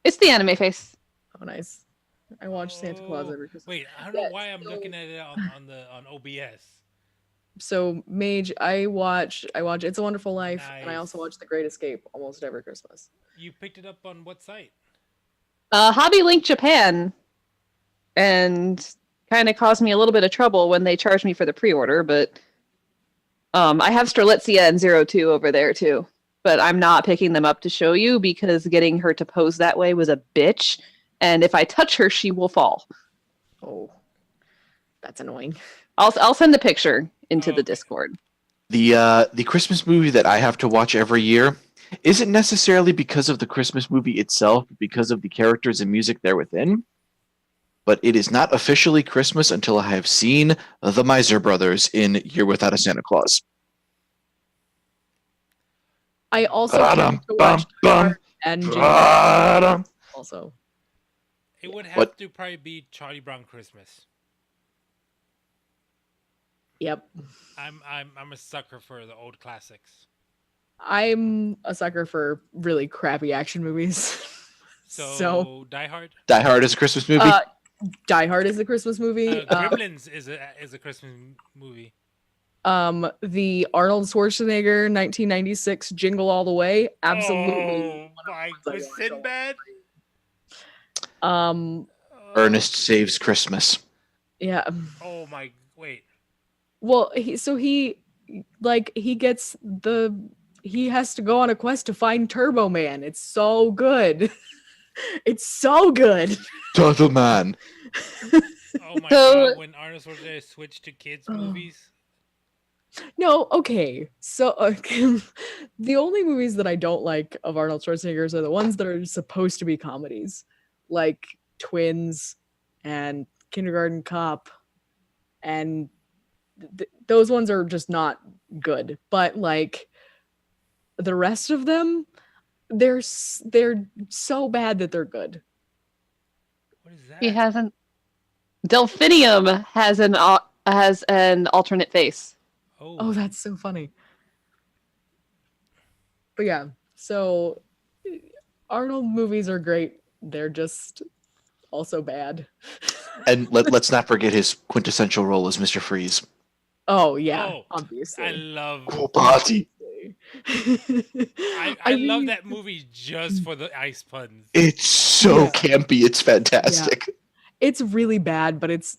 It's the anime face. Oh, nice. I watch Santa Claus every Christmas. Wait, I don't know why I'm looking at it on OBS. So Mage, I watch It's a Wonderful Life, and I also watch The Great Escape almost every Christmas. You picked it up on what site? Hobby Link Japan, and kind of caused me a little bit of trouble when they charged me for the pre-order. But I have Strelitzia and 02 over there too, but I'm not picking them up to show you because getting her to pose that way was a bitch, and if I touch her, she will fall. Oh, that's annoying. I'll send a picture into the Discord. The Christmas movie that I have to watch every year isn't necessarily because of the Christmas movie itself, but because of the characters and music there within. But it is not officially Christmas until I have seen the Miser Brothers in Year Without a Santa Claus. I also Ba-dum, have to watch bum, Die Hard and Jimmy Ba-dum. also. It would have What? to probably be Charlie Brown Christmas. Yep. I'm a sucker for the old classics. I'm a sucker for really crappy action movies. So Die Hard. Die Hard is a Christmas movie. Die Hard is a Christmas movie. Gremlins is a Christmas movie. The Arnold Schwarzenegger 1996 Jingle All the Way, absolutely. Oh my! Was Sinbad? Ernest Saves Christmas. Yeah. Oh my! Wait. Well, he has to go on a quest to find Turbo Man. It's so good. It's so good. Turtle Man. Oh my god! When Arnold Schwarzenegger switched to kids movies. No, okay. So the only movies that I don't like of Arnold Schwarzenegger's are the ones that are supposed to be comedies, like Twins and Kindergarten Cop, and those ones are just not good. But like the rest of them, they're so bad that they're good. What is that? He hasn't. Delphinium has an alternate face. Oh, that's so funny. But yeah, so Arnold movies are great. They're just also bad. And let's not forget his quintessential role as Mr. Freeze. Oh yeah, Oh, obviously. I love Cool party. I love that movie just for the ice puns. It's so Yeah. campy. It's fantastic. It's really bad, but it's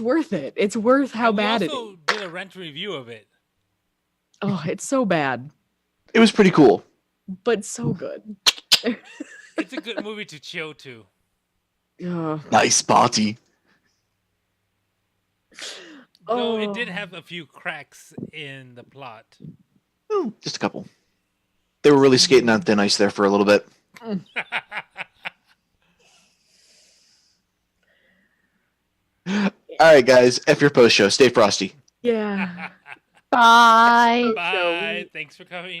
worth it. It's worth how And bad we it is. also did a rent review of it. Oh, it's so bad, It was pretty cool. but so good. It's a good movie to chill to. Ugh. Nice body. Though it did Oh. have a few cracks in the plot. Oh, just a couple. They were really skating on thin ice there for a little bit. All right, guys. F your post show. Stay frosty. Yeah. Bye. Bye. Thanks for coming.